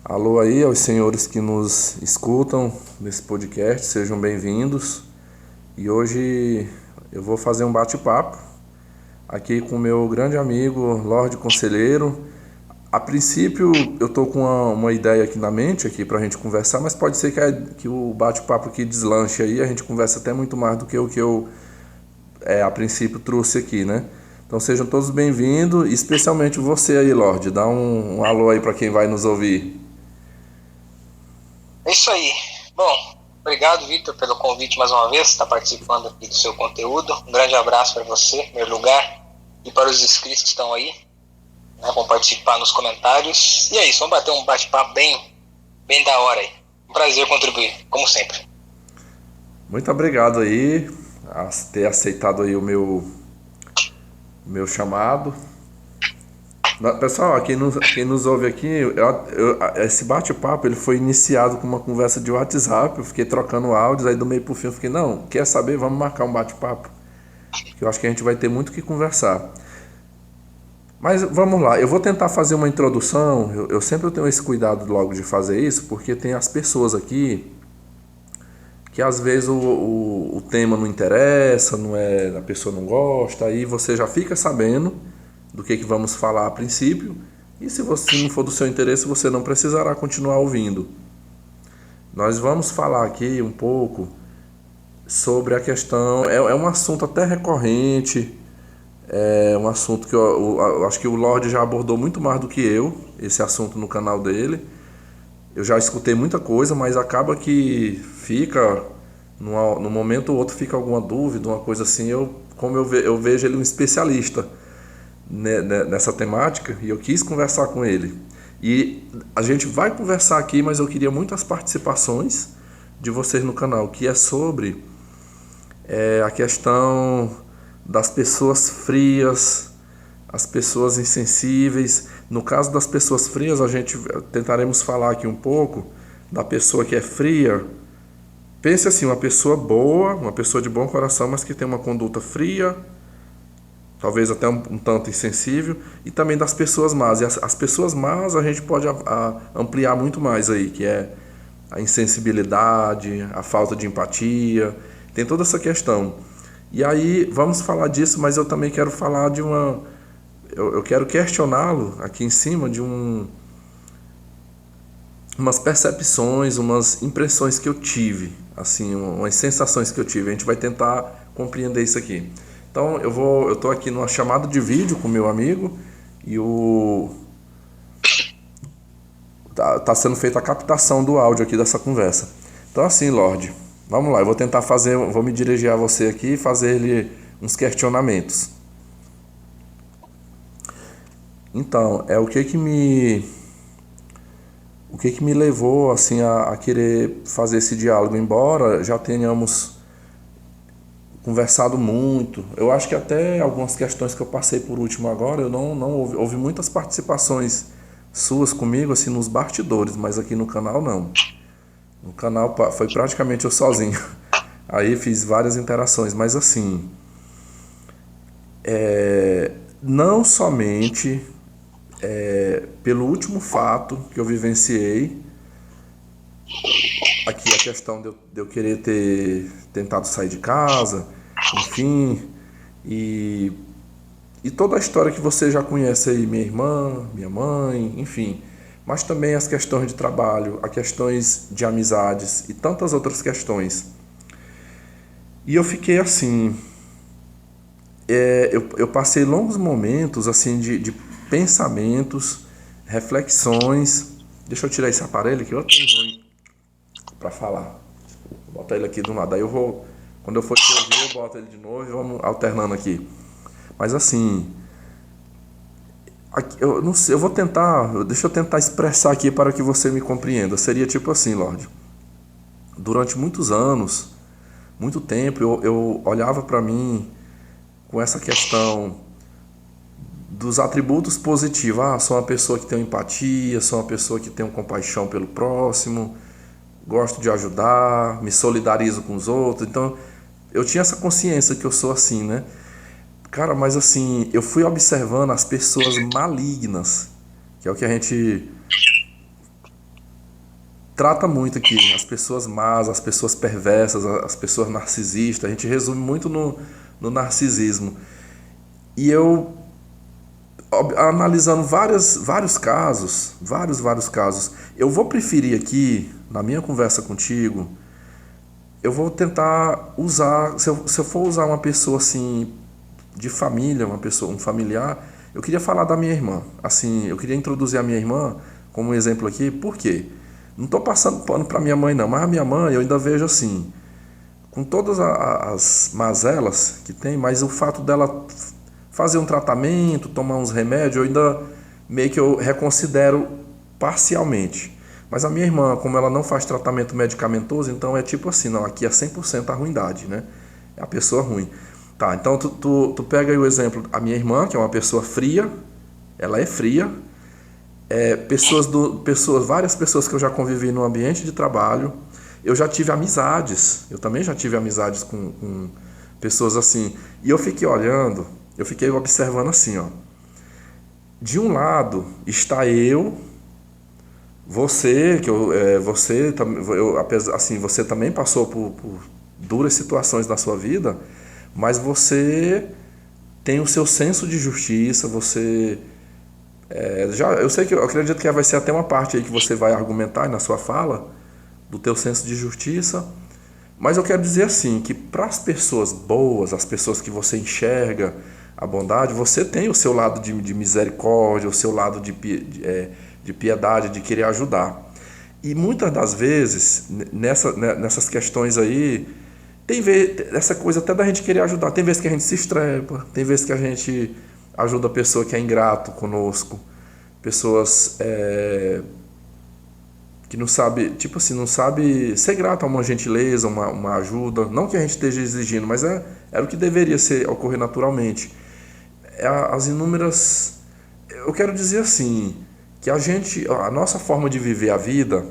Alô aí aos senhores que nos escutam nesse podcast, sejam bem-vindos. E hoje eu vou fazer um bate-papo aqui com o meu grande amigo Lorde Conselheiro. A princípio eu tô com uma ideia aqui na mente aqui pra gente conversar, mas pode ser que o bate-papo aqui deslanche aí, a gente conversa até muito mais do que o que eu a princípio trouxe aqui, né? Então sejam todos bem-vindos, especialmente você aí, Lorde. Dá um alô aí pra quem vai nos ouvir. É isso aí. Bom, obrigado, Vitor, pelo convite mais uma vez, estar participando aqui do seu conteúdo. Um grande abraço para você, em primeiro lugar, e para os inscritos que estão aí, né, vão participar nos comentários. E é isso, vamos bater um bate-papo bem da hora aí. Um prazer contribuir, como sempre. Muito obrigado aí a ter aceitado aí o meu chamado. Pessoal, quem nos ouve aqui, esse bate-papo ele foi iniciado com uma conversa de WhatsApp. Eu fiquei trocando áudios, aí do meio pro fim eu fiquei, não, quer saber? Vamos marcar um bate-papo. Porque eu acho que a gente vai ter muito o que conversar. Mas vamos lá, eu vou tentar fazer uma introdução. Eu sempre tenho esse cuidado logo de fazer isso, porque tem as pessoas aqui que às vezes o tema não interessa, não é, a pessoa não gosta, aí você já fica sabendo do que vamos falar a princípio, e se você não for do seu interesse, você não precisará continuar ouvindo. Nós vamos falar aqui um pouco sobre a questão, é um assunto até recorrente, é um assunto que eu acho que o Lorde já abordou muito mais do que eu, esse assunto no canal dele. Eu já escutei muita coisa, mas acaba que fica, no momento ou outro fica alguma dúvida, uma coisa assim. Como eu vejo ele um especialista nessa temática, e eu quis conversar com ele. E a gente vai conversar aqui, mas eu queria muitas participações de vocês no canal, que é sobre a questão das pessoas frias, as pessoas insensíveis. No caso das pessoas frias, a gente tentaremos falar aqui um pouco da pessoa que é fria. Pense assim, uma pessoa boa, uma pessoa de bom coração, mas que tem uma conduta fria, talvez até um tanto insensível, e também das pessoas más. E as pessoas más a gente pode ampliar muito mais aí, que é a insensibilidade, a falta de empatia, tem toda essa questão. E aí vamos falar disso, mas eu também quero falar de uma... Eu quero questioná-lo aqui em cima de umas percepções, umas impressões que eu tive, assim, umas sensações que eu tive. A gente vai tentar compreender isso aqui. Então eu tô aqui numa chamada de vídeo com meu amigo e tá sendo feita a captação do áudio aqui dessa conversa. Então assim, Lorde, vamos lá, eu vou tentar vou me dirigir a você aqui e fazer-lhe uns questionamentos. Então, o que me levou assim a querer fazer esse diálogo, embora já tenhamos conversado muito. Eu acho que até algumas questões que eu passei por último agora, eu não houve muitas participações suas comigo assim nos bastidores, mas aqui no canal não. No canal foi praticamente eu sozinho. Aí fiz várias interações, mas assim, não somente pelo último fato que eu vivenciei, aqui a questão de eu querer ter tentado sair de casa, enfim, e toda a história que você já conhece aí, minha irmã, minha mãe, enfim, mas também as questões de trabalho, as questões de amizades e tantas outras questões. E eu fiquei assim, eu passei longos momentos assim de pensamentos, reflexões. Deixa eu tirar esse aparelho que eu tenho ruim para falar. Vou botar ele aqui do lado. Aí eu vou, quando eu for te ouvir, eu boto ele de novo e vamos alternando aqui. Mas assim, eu não sei, eu vou tentar, deixa eu tentar expressar aqui para que você me compreenda. Seria tipo assim, Lorde. Durante muitos anos, muito tempo, eu olhava para mim com essa questão dos atributos positivos. Ah, sou uma pessoa que tem empatia, sou uma pessoa que tem compaixão pelo próximo, gosto de ajudar, me solidarizo com os outros. Então, eu tinha essa consciência que eu sou assim, né? Cara, mas assim, eu fui observando as pessoas malignas, que é o que a gente trata muito aqui as pessoas más, as pessoas perversas, as pessoas narcisistas. A gente resume muito no narcisismo. E eu, analisando vários casos, vários casos, eu vou preferir aqui, na minha conversa contigo, eu vou tentar usar, se eu for usar uma pessoa assim, de família, um familiar, eu queria falar da minha irmã. Assim, eu queria introduzir a minha irmã como um exemplo aqui. Por quê? Não estou passando pano para minha mãe não, mas a minha mãe eu ainda vejo assim, com todas as mazelas que tem, mas o fato dela fazer um tratamento, tomar uns remédios, eu ainda meio que eu reconsidero parcialmente. Mas a minha irmã, como ela não faz tratamento medicamentoso, então é tipo assim, não, aqui é 100% a ruindade, né? É a pessoa ruim. Tá, então tu pega aí o exemplo, a minha irmã, que é uma pessoa fria, ela é fria, várias pessoas que eu já convivi no ambiente de trabalho, eu já tive amizades, eu também já tive amizades com pessoas assim, e eu fiquei olhando, eu fiquei observando assim, ó, de um lado está você, assim, você também passou por duras situações na sua vida, mas você tem o seu senso de justiça, você eu acredito que vai ser até uma parte aí que você vai argumentar na sua fala do teu senso de justiça, mas eu quero dizer assim, que para as pessoas boas, as pessoas que você enxerga a bondade, você tem o seu lado de misericórdia, o seu lado de piedade, de querer ajudar. E muitas das vezes, nessas questões aí, tem vez, essa coisa até da gente querer ajudar, tem vezes que a gente se estrepa, tem vezes que a gente ajuda a pessoa que é ingrato conosco, pessoas que não sabe, tipo assim, não sabe ser grato a uma gentileza, uma ajuda, não que a gente esteja exigindo, mas era o que deveria ocorrer naturalmente. As inúmeras, eu quero dizer assim, que a nossa forma de viver a vida,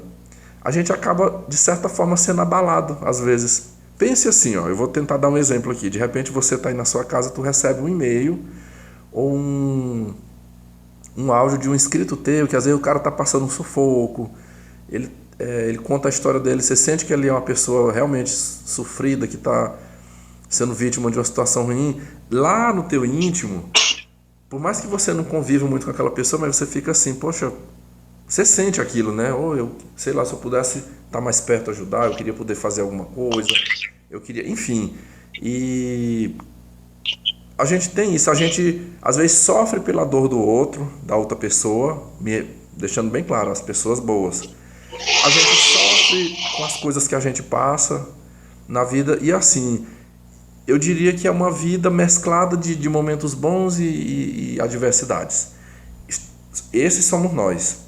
a gente acaba de certa forma sendo abalado às vezes. Pense assim, ó, eu vou tentar dar um exemplo aqui. De repente você está aí na sua casa, tu recebe um e-mail ou um áudio de um inscrito teu, que às vezes o cara está passando um sufoco, ele conta a história dele, você sente que ele é uma pessoa realmente sofrida, que está sendo vítima de uma situação ruim. Lá no teu íntimo, por mais que você não conviva muito com aquela pessoa, mas você fica assim, poxa, você sente aquilo, né? Ou eu, sei lá, se eu pudesse estar mais perto, ajudar, eu queria poder fazer alguma coisa, eu queria, enfim. E a gente tem isso, a gente às vezes sofre pela dor do outro, da outra pessoa, deixando bem claro, as pessoas boas. A gente sofre com as coisas que a gente passa na vida, e assim, eu diria que é uma vida mesclada de momentos bons e adversidades. Esses somos nós.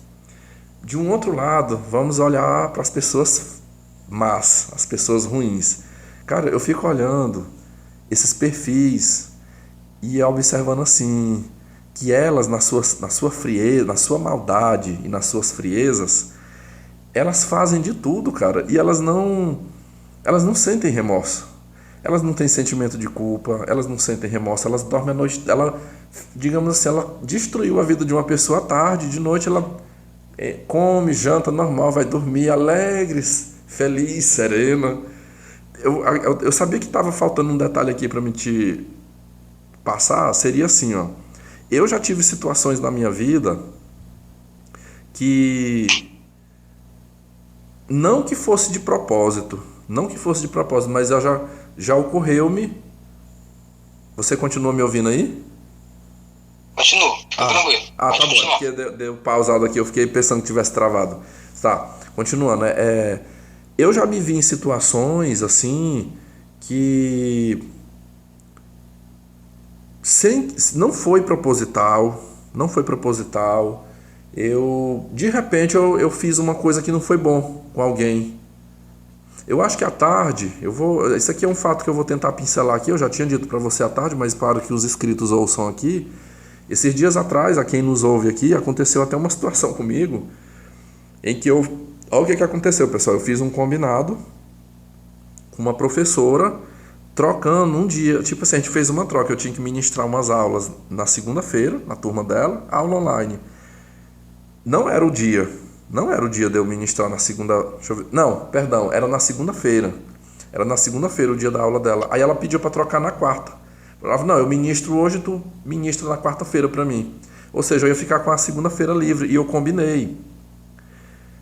De um outro lado, vamos olhar para as pessoas más, as pessoas ruins. Cara, eu fico olhando esses perfis e observando assim, que elas na sua frieza, na sua maldade e nas suas friezas, elas fazem de tudo, cara, e elas não sentem remorso. Elas não têm sentimento de culpa, elas não sentem remorso, elas dormem à noite, digamos assim, ela destruiu a vida de uma pessoa à tarde, de noite ela come, janta normal, vai dormir alegre, feliz, serena. Eu sabia que estava faltando um detalhe aqui para me te passar, seria assim, ó. Eu já tive situações na minha vida que não que fosse de propósito, mas já ocorreu-me. Você continua me ouvindo aí? Continuo, tô tranquilo. Tá bom, porque deu pausado aqui, eu fiquei pensando que tivesse travado. Tá, continuando, eu já me vi em situações assim que não foi proposital, de repente eu fiz uma coisa que não foi bom com alguém. Eu acho que à tarde, isso aqui é um fato que eu vou tentar pincelar aqui, eu já tinha dito para você à tarde, mas para que os inscritos ouçam aqui, esses dias atrás, a quem nos ouve aqui, aconteceu até uma situação comigo, em que olha o que aconteceu, pessoal, eu fiz um combinado com uma professora, trocando um dia, tipo assim, a gente fez uma troca, eu tinha que ministrar umas aulas na segunda-feira, na turma dela, aula online. Não era o dia, Não era o dia de eu ministrar na segunda... Deixa eu ver. Não, perdão, era na segunda-feira. Era na segunda-feira o dia da aula dela. Aí ela pediu para trocar na quarta. Ela falou, não, eu ministro hoje, tu ministra na quarta-feira para mim. Ou seja, eu ia ficar com a segunda-feira livre. E eu combinei.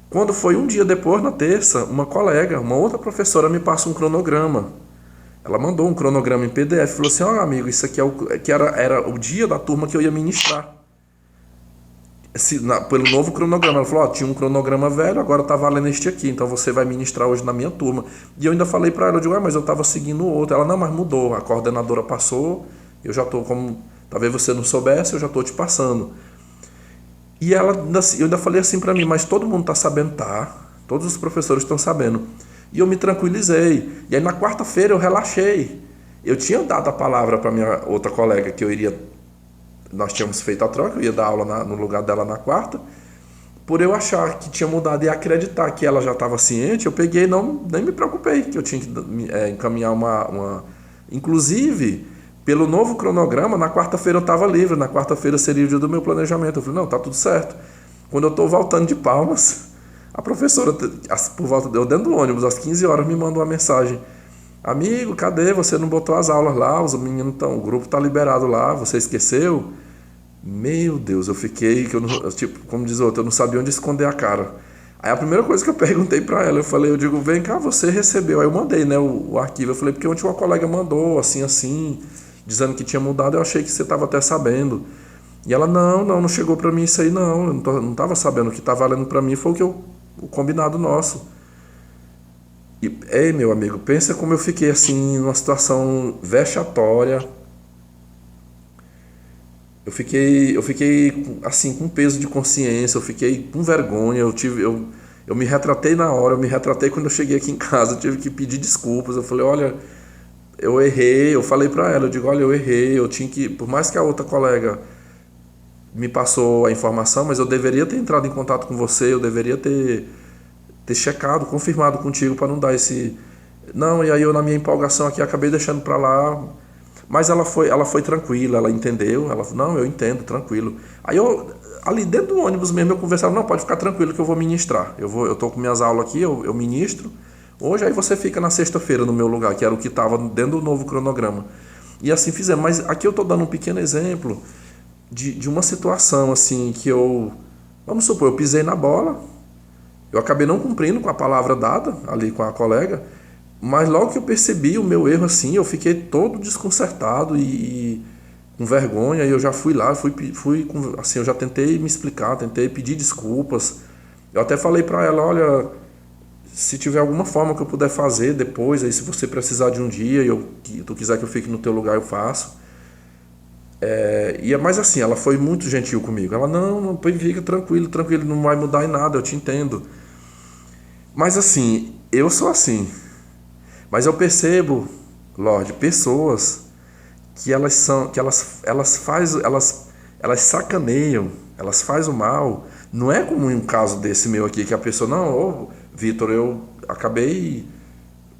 Quando foi um dia depois, na terça, uma colega, uma outra professora me passa um cronograma. Ela mandou um cronograma em PDF e falou assim, ó, amigo, isso aqui era o dia da turma que eu ia ministrar. Pelo novo cronograma. Ela falou, ó, tinha um cronograma velho, agora tá valendo este aqui, então você vai ministrar hoje na minha turma. E eu ainda falei para ela, eu digo, mas eu tava seguindo o outro. Ela, não, mas mudou, a coordenadora passou, eu já tô como, talvez você não soubesse, eu já tô te passando. E ela, eu ainda falei assim para mim, mas todo mundo tá sabendo, tá? Todos os professores estão sabendo. E eu me tranquilizei. E aí na quarta-feira eu relaxei. Eu tinha dado a palavra para minha outra colega que eu iria... Nós tínhamos feito a troca, eu ia dar aula no lugar dela na quarta. Por eu achar que tinha mudado e acreditar que ela já estava ciente, eu peguei e nem me preocupei, que eu tinha que encaminhar uma... Inclusive, pelo novo cronograma, na quarta-feira eu estava livre, na quarta-feira seria o dia do meu planejamento. Eu falei, não, tá tudo certo. Quando eu estou voltando de Palmas, a professora, por volta eu dentro do ônibus, às 15 horas, me mandou uma mensagem. Amigo, cadê? Você não botou as aulas lá? Os meninos estão, o grupo está liberado lá, você esqueceu? Meu Deus, eu fiquei, tipo, como diz o outro, eu não sabia onde esconder a cara. Aí a primeira coisa que eu perguntei pra ela, eu digo, vem cá, você recebeu? Aí eu mandei, né, o arquivo. Eu falei, porque ontem uma colega mandou, assim, dizendo que tinha mudado, eu achei que você estava até sabendo. E ela, não chegou pra mim isso aí, não, eu não tava sabendo. O que tá valendo pra mim foi o combinado nosso. E, ei, meu amigo, pensa como eu fiquei, assim, numa situação vexatória. Eu fiquei assim, com peso de consciência, eu fiquei com vergonha, eu me retratei na hora, eu me retratei quando eu cheguei aqui em casa, eu tive que pedir desculpas, eu falei, olha, eu errei, eu falei pra ela, eu digo, olha, eu errei, eu tinha que, por mais que a outra colega me passou a informação, mas eu deveria ter entrado em contato com você, eu deveria ter checado, confirmado contigo para não dar esse... Não, e aí eu na minha empolgação aqui acabei deixando pra lá. Mas ela foi tranquila, ela entendeu, ela falou, não, eu entendo, tranquilo. Aí ali dentro do ônibus mesmo, eu conversava, não, pode ficar tranquilo que eu vou ministrar. Eu tô com minhas aulas aqui, eu ministro. Hoje aí você fica na sexta-feira no meu lugar, que era o que estava dentro do novo cronograma. E assim fizemos. Mas aqui eu tô dando um pequeno exemplo de uma situação assim que vamos supor, eu pisei na bola, eu acabei não cumprindo com a palavra dada ali com a colega. Mas logo que eu percebi o meu erro assim, eu fiquei todo desconcertado e com vergonha. E eu já fui lá, assim, eu já tentei me explicar, tentei pedir desculpas. Eu até falei pra ela, olha, se tiver alguma forma que eu puder fazer depois, aí se você precisar de um dia e tu quiser que eu fique no teu lugar, eu faço. Mas assim, ela foi muito gentil comigo. Ela, não, fica tranquilo, não vai mudar em nada, eu te entendo. Mas assim, eu sou assim. Mas eu percebo, Lorde, pessoas que elas sacaneiam, elas fazem o mal. Não é como em um caso desse meu aqui, que a pessoa, não, Vitor, eu acabei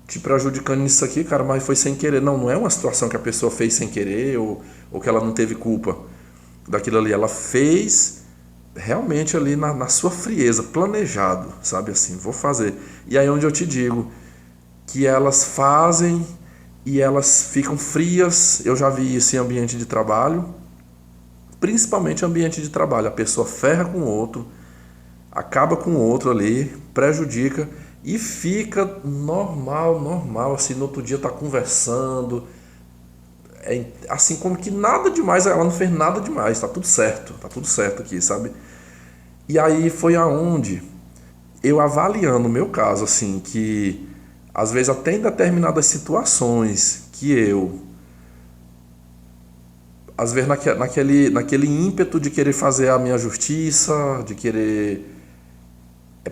te prejudicando nisso aqui, cara, mas foi sem querer. Não é uma situação que a pessoa fez sem querer ou que ela não teve culpa daquilo ali. Ela fez realmente ali na sua frieza, planejado, sabe assim, vou fazer. E aí onde eu te digo que elas fazem e elas ficam frias. Eu já vi isso em ambiente de trabalho, principalmente ambiente de trabalho. A pessoa ferra com o outro, acaba com o outro ali, prejudica e fica normal, assim, no outro dia tá conversando, assim como que nada demais, ela não fez nada demais, tá tudo certo aqui, sabe? E aí foi aonde eu, avaliando o meu caso, assim, que às vezes até em determinadas situações que eu, às vezes naquele ímpeto de querer fazer a minha justiça, de querer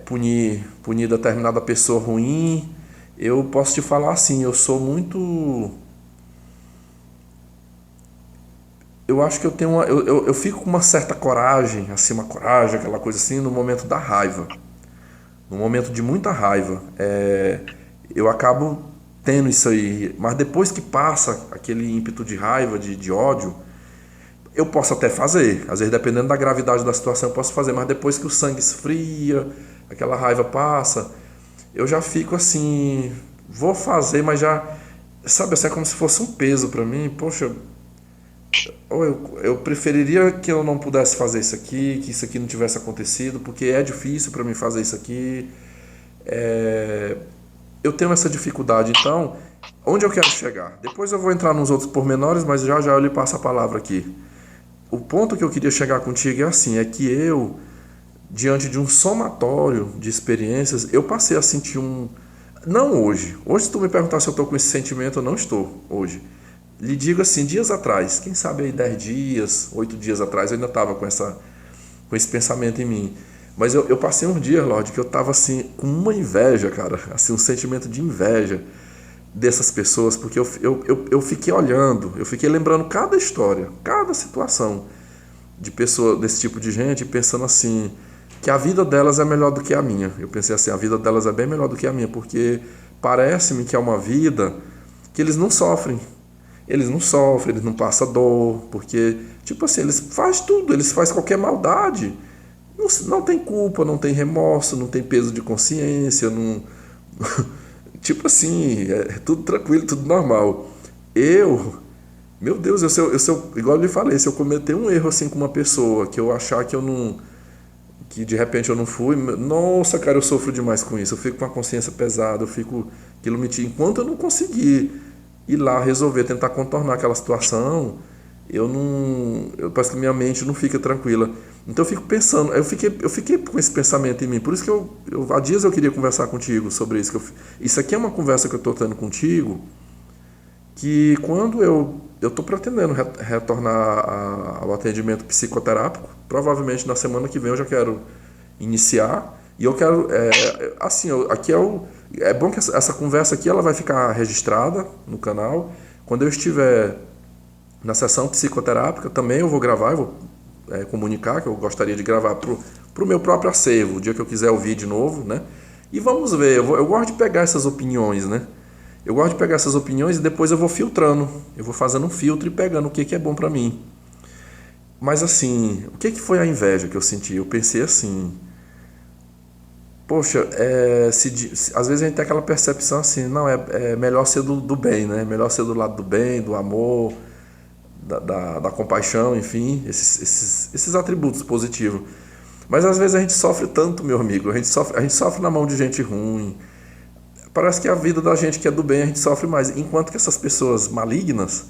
punir determinada pessoa ruim, eu posso te falar assim, eu sou muito... Eu acho que eu tenho eu fico com uma certa coragem, assim, aquela coisa assim, no momento da raiva. No momento de muita raiva. Eu acabo tendo isso aí, mas depois que passa aquele ímpeto de raiva, de ódio, eu posso até fazer, às vezes dependendo da gravidade da situação eu posso fazer, mas depois que o sangue esfria, aquela raiva passa, eu já fico assim, vou fazer, mas já, sabe, assim, é como se fosse um peso pra mim. Poxa, ou eu preferiria que eu não pudesse fazer isso aqui, que isso aqui não tivesse acontecido, porque é difícil pra mim fazer isso aqui. Eu tenho essa dificuldade, então, onde eu quero chegar? Depois eu vou entrar nos outros pormenores, mas já já eu lhe passo a palavra aqui. O ponto que eu queria chegar contigo é assim, é que eu, diante de um somatório de experiências, eu passei a sentir um... Não hoje. Hoje, se tu me perguntar se eu estou com esse sentimento, eu não estou hoje. Lhe digo assim, dias atrás, quem sabe aí 10 dias, 8 dias atrás, eu ainda estava com esse pensamento em mim. Mas eu passei um dia, Lorde, que eu estava assim, com uma inveja, cara, assim, um sentimento de inveja dessas pessoas, porque eu fiquei olhando, eu fiquei lembrando cada história, cada situação de pessoa, desse tipo de gente, pensando assim, que a vida delas é melhor do que a minha. Eu pensei assim, a vida delas é bem melhor do que a minha, porque parece-me que é uma vida que eles não sofrem. Eles não sofrem, eles não passam dor, porque, tipo assim, eles fazem tudo, eles fazem qualquer maldade. Não tem culpa, não tem remorso, não tem peso de consciência, não... Tipo assim, é tudo tranquilo, tudo normal. Meu Deus, igual eu lhe falei, se eu cometer um erro assim com uma pessoa, que eu achar que eu não, que de repente eu não fui, nossa, cara, eu sofro demais com isso. Eu fico com a consciência pesada, eu fico enquanto eu não conseguir ir lá resolver, tentar contornar aquela situação, parece que minha mente não fica tranquila. Então eu fico pensando, eu fiquei com esse pensamento em mim, por isso que há dias eu queria conversar contigo sobre isso. Isso aqui é uma conversa que eu estou tendo contigo, que quando eu estou pretendendo retornar ao atendimento psicoterápico, provavelmente na semana que vem eu já quero iniciar, e eu quero, assim, aqui é bom que essa conversa aqui ela vai ficar registrada no canal. Quando eu estiver na sessão psicoterápica também eu vou gravar, eu vou comunicar que eu gostaria de gravar pro meu próprio acervo, o dia que eu quiser ouvir de novo, né? E vamos ver, eu gosto de pegar essas opiniões, né? Eu gosto de pegar essas opiniões e depois eu vou filtrando, eu vou fazendo um filtro e pegando o que é bom pra mim. Mas assim, o que foi a inveja que eu senti? Eu pensei assim, poxa, às vezes a gente tem aquela percepção assim, não, é melhor ser do bem, né? Melhor ser do lado do bem, do amor, da compaixão, enfim, esses atributos positivos. Mas às vezes a gente sofre tanto, meu amigo, a gente sofre na mão de gente ruim. Parece que a vida da gente que é do bem a gente sofre mais, enquanto que essas pessoas malignas,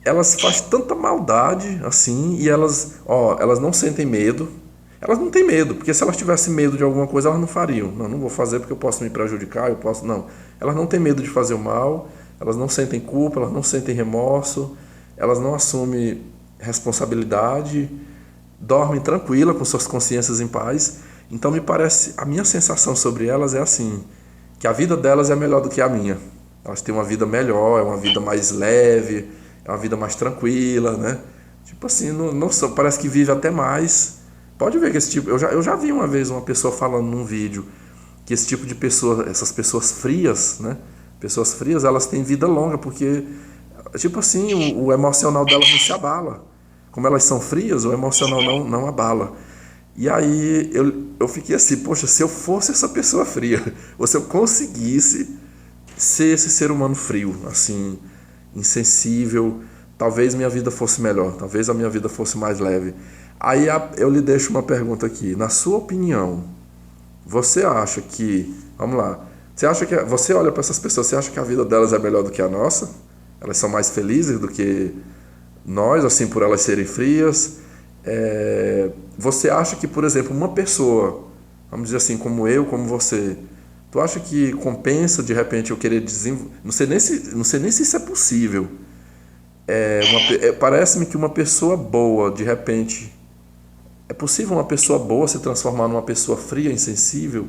elas fazem tanta maldade assim, e elas não sentem medo. Elas não têm medo, porque se elas tivessem medo de alguma coisa, elas não fariam. Não vou fazer porque eu posso me prejudicar, não. Elas não têm medo de fazer o mal, elas não sentem culpa, elas não sentem remorso, elas não assumem responsabilidade, dormem tranquila com suas consciências em paz. Então me parece, a minha sensação sobre elas é assim, que a vida delas é melhor do que a minha. Elas têm uma vida melhor, é uma vida mais leve, é uma vida mais tranquila, né? Tipo assim, parece que vive até mais. Pode ver que esse tipo, eu já vi uma vez uma pessoa falando num vídeo que esse tipo de pessoa, essas pessoas frias, né? Pessoas frias, elas têm vida longa, porque tipo assim, o emocional delas não se abala. Como elas são frias, o emocional não abala. E aí eu fiquei assim, poxa, se eu fosse essa pessoa fria, ou se eu conseguisse ser esse ser humano frio, assim, insensível, talvez minha vida fosse melhor, talvez a minha vida fosse mais leve. Aí eu lhe deixo uma pergunta aqui. Na sua opinião, você acha que... Vamos lá. Você olha para essas pessoas, você acha que a vida delas é melhor do que a nossa? Elas são mais felizes do que nós, assim, por elas serem frias? Você acha que, por exemplo, uma pessoa, vamos dizer assim, como eu, como você, tu acha que compensa, de repente, eu querer desenvolver... Não sei nem se isso é possível. Parece-me que uma pessoa boa, de repente... É possível uma pessoa boa se transformar numa pessoa fria, insensível?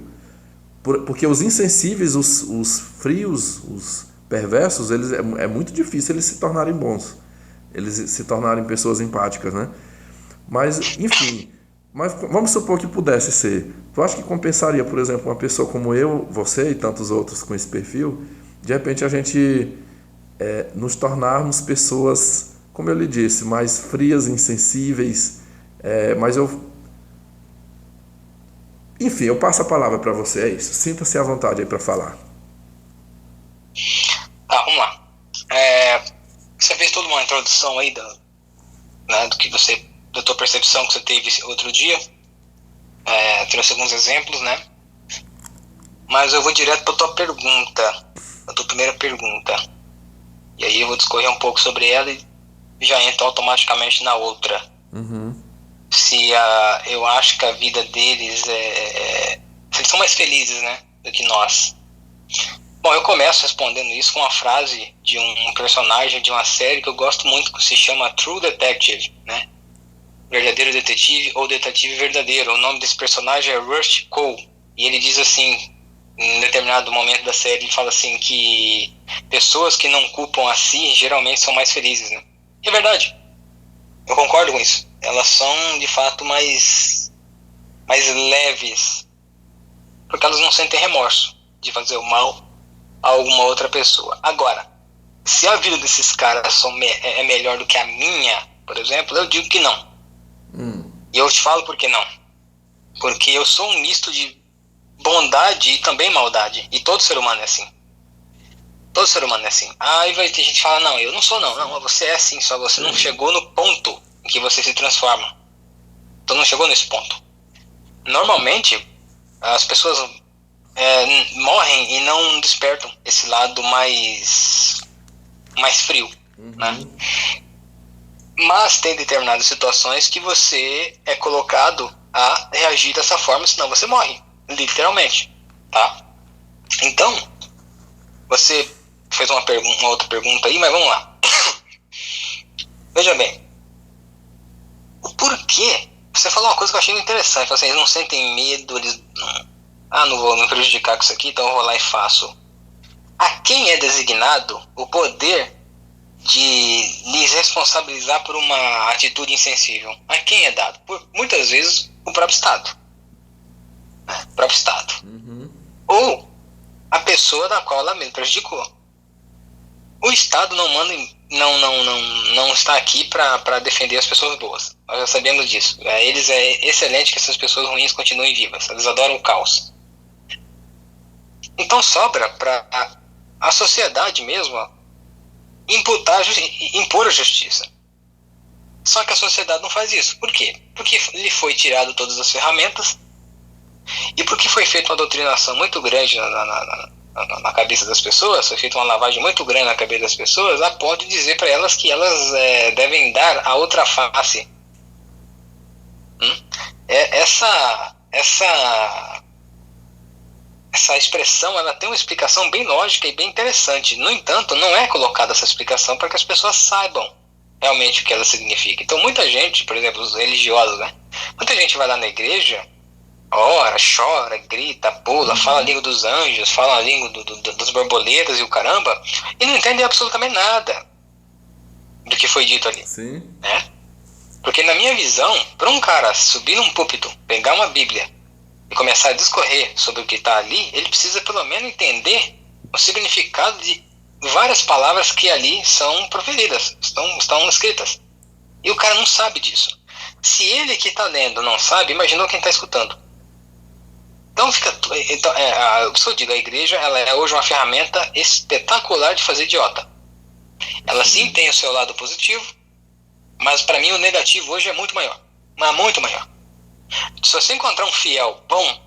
Porque os insensíveis, os frios, os perversos, é muito difícil eles se tornarem bons. Eles se tornarem pessoas empáticas, né? Mas, enfim, vamos supor que pudesse ser. Tu acha que compensaria, por exemplo, uma pessoa como eu, você e tantos outros com esse perfil, de repente a gente nos tornarmos pessoas como eu lhe disse, mais frias, insensíveis, mas enfim, eu passo a palavra para você, é isso. Sinta-se à vontade aí para falar. Tá, vamos lá. Você fez toda uma introdução aí do que você, da tua percepção que você teve outro dia. Trouxe alguns exemplos, né? Mas eu vou direto para tua pergunta, a tua primeira pergunta. E aí eu vou discorrer um pouco sobre ela e já entro automaticamente na outra. Uhum. Se eu acho que a vida deles eles são mais felizes, né, do que nós. Bom, eu começo respondendo isso com uma frase de um personagem de uma série que eu gosto muito, que se chama True Detective, né? Verdadeiro Detetive ou Detetive Verdadeiro. O nome desse personagem é Rush Cole. E ele diz assim, em determinado momento da série, ele fala assim que pessoas que não culpam a si geralmente são mais felizes, né? E é verdade. Eu concordo com isso. Elas são, de fato, mais leves, porque elas não sentem remorso de fazer o mal a alguma outra pessoa. Agora, se a vida desses caras é melhor do que a minha, por exemplo, eu digo que não. E eu te falo por que não. Porque eu sou um misto de bondade e também maldade. E todo ser humano é assim. Todo ser humano é assim. Aí vai ter gente que fala, não, eu não sou não. Não, você é assim, só você não chegou no ponto em que você se transforma. Então não chegou nesse ponto. Normalmente, as pessoas morrem e não despertam esse lado mais frio, né? Mas tem determinadas situações que você é colocado a reagir dessa forma, senão você morre, literalmente, tá? Então, você fez uma outra pergunta aí, mas vamos lá. Veja bem, o porquê? Você falou uma coisa que eu achei interessante. Assim, eles não sentem medo, eles não vou me prejudicar com isso aqui, então eu vou lá e faço. A quem é designado o poder de lhes responsabilizar por uma atitude insensível? A quem é dado? Muitas vezes o próprio Estado. O próprio Estado. Ou a pessoa da qual ela mesmo prejudicou. O Estado não manda, não está aqui para defender as pessoas boas. Nós já sabemos disso. Eles é excelente que essas pessoas ruins continuem vivas. Eles adoram o caos. Então sobra para a sociedade mesmo impor a justiça. Só que a sociedade não faz isso. Por quê? Porque lhe foi tirado todas as ferramentas e porque foi feita uma doutrinação muito grande na cabeça das pessoas, foi feita uma lavagem muito grande na cabeça das pessoas, a ponto de dizer para elas que elas devem dar a outra face. Essa expressão, ela tem uma explicação bem lógica e bem interessante. No entanto, não é colocada essa explicação para que as pessoas saibam realmente o que ela significa. Então, muita gente, por exemplo, os religiosos, né? Muita gente vai lá na igreja, ora, chora, grita, pula, fala a língua dos anjos, fala a língua das borboletas e o caramba, e não entende absolutamente nada do que foi dito ali. Sim. Né? Porque na minha visão, para um cara subir num púlpito, pegar uma Bíblia e começar a discorrer sobre o que está ali, ele precisa pelo menos entender o significado de várias palavras que ali são proferidas, estão escritas. E o cara não sabe disso. Se ele que está lendo não sabe, imaginou quem está escutando. Então, eu digo, a igreja ela é hoje uma ferramenta espetacular de fazer idiota. Ela sim tem o seu lado positivo, mas para mim o negativo hoje é muito maior. Mas muito maior. Se você encontrar um fiel bom,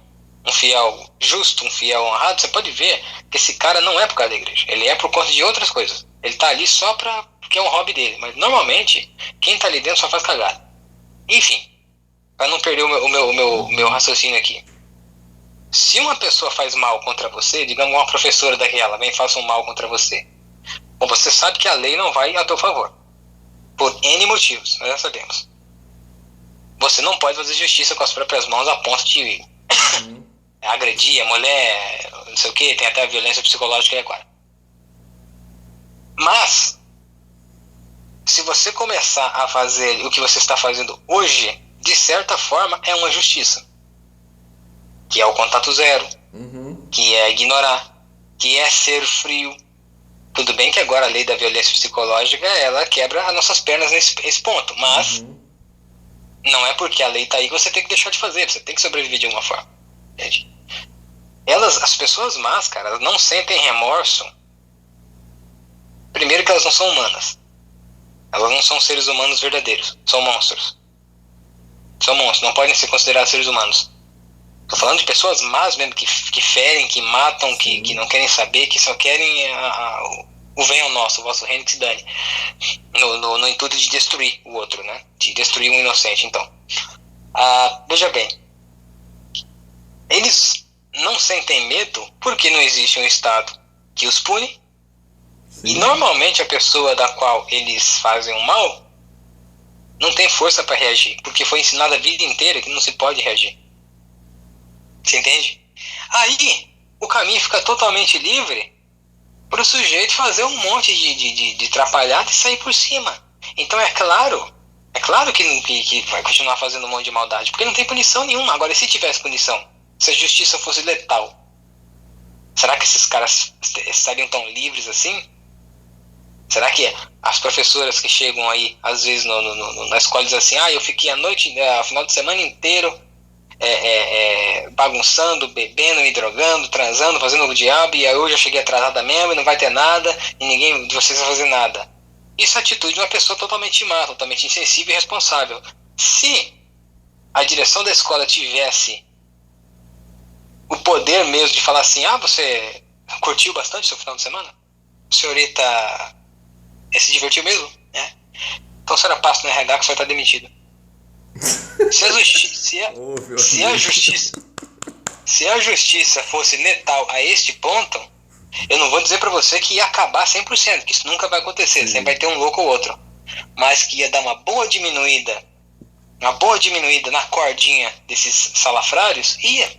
um fiel justo, um fiel honrado, você pode ver que esse cara não é por causa da igreja. Ele é por conta de outras coisas. Ele está ali só porque é um hobby dele. Mas normalmente, quem está ali dentro só faz cagada. Enfim, para não perder o meu raciocínio aqui. Se uma pessoa faz mal contra você, digamos uma professora daquela vem e faça um mal contra você, bom, você sabe que a lei não vai a teu favor. Por N motivos, nós já sabemos. Você não pode fazer justiça com as próprias mãos a ponto de agredir a mulher, não sei o que, tem até a violência psicológica aí agora. Mas, se você começar a fazer o que você está fazendo hoje, de certa forma é uma justiça. Que é o contato zero, que é ignorar, que é ser frio, Tudo bem que agora a lei da violência psicológica, ela quebra as nossas pernas nesse ponto, mas não é porque a lei tá aí que você tem que deixar de fazer, você tem que sobreviver de alguma forma. Entende? As pessoas más, cara, elas não sentem remorso. Primeiro que elas não são humanas. Elas não são seres humanos verdadeiros, são monstros. São monstros, não podem ser considerados seres humanos. Tô falando de pessoas más mesmo, que ferem, que matam, que não querem saber, que só querem o venham nosso, o vosso reino que se dane. No intuito de destruir o outro, né? De destruir um inocente, então. Veja bem, eles não sentem medo porque não existe um Estado que os pune. Sim. E normalmente a pessoa da qual eles fazem o mal não tem força para reagir, porque foi ensinada a vida inteira que não se pode reagir. Você entende? Aí o caminho fica totalmente livre para o sujeito fazer um monte de trapalhada e sair por cima. Então é claro que vai continuar fazendo um monte de maldade, porque não tem punição nenhuma. Agora, se tivesse punição, se a justiça fosse letal, será que esses caras estariam tão livres assim? Será que as professoras que chegam aí, às vezes na escola, dizem assim, eu fiquei a final de semana inteiro bagunçando, bebendo, me drogando, transando, fazendo o diabo, e aí hoje eu cheguei atrasada mesmo e não vai ter nada, e ninguém de vocês vai fazer nada. Isso é a atitude de uma pessoa totalmente má, totalmente insensível e irresponsável. Se a direção da escola tivesse o poder mesmo de falar assim, você curtiu bastante o seu final de semana? A senhorita se divertiu mesmo? Então a senhora passa no RH que a senhora está demitida. Se a justiça fosse letal a este ponto, eu não vou dizer pra você que ia acabar 100%, que isso nunca vai acontecer, sempre vai ter um louco ou outro, mas que ia dar uma boa diminuída na cordinha desses salafrários, ia.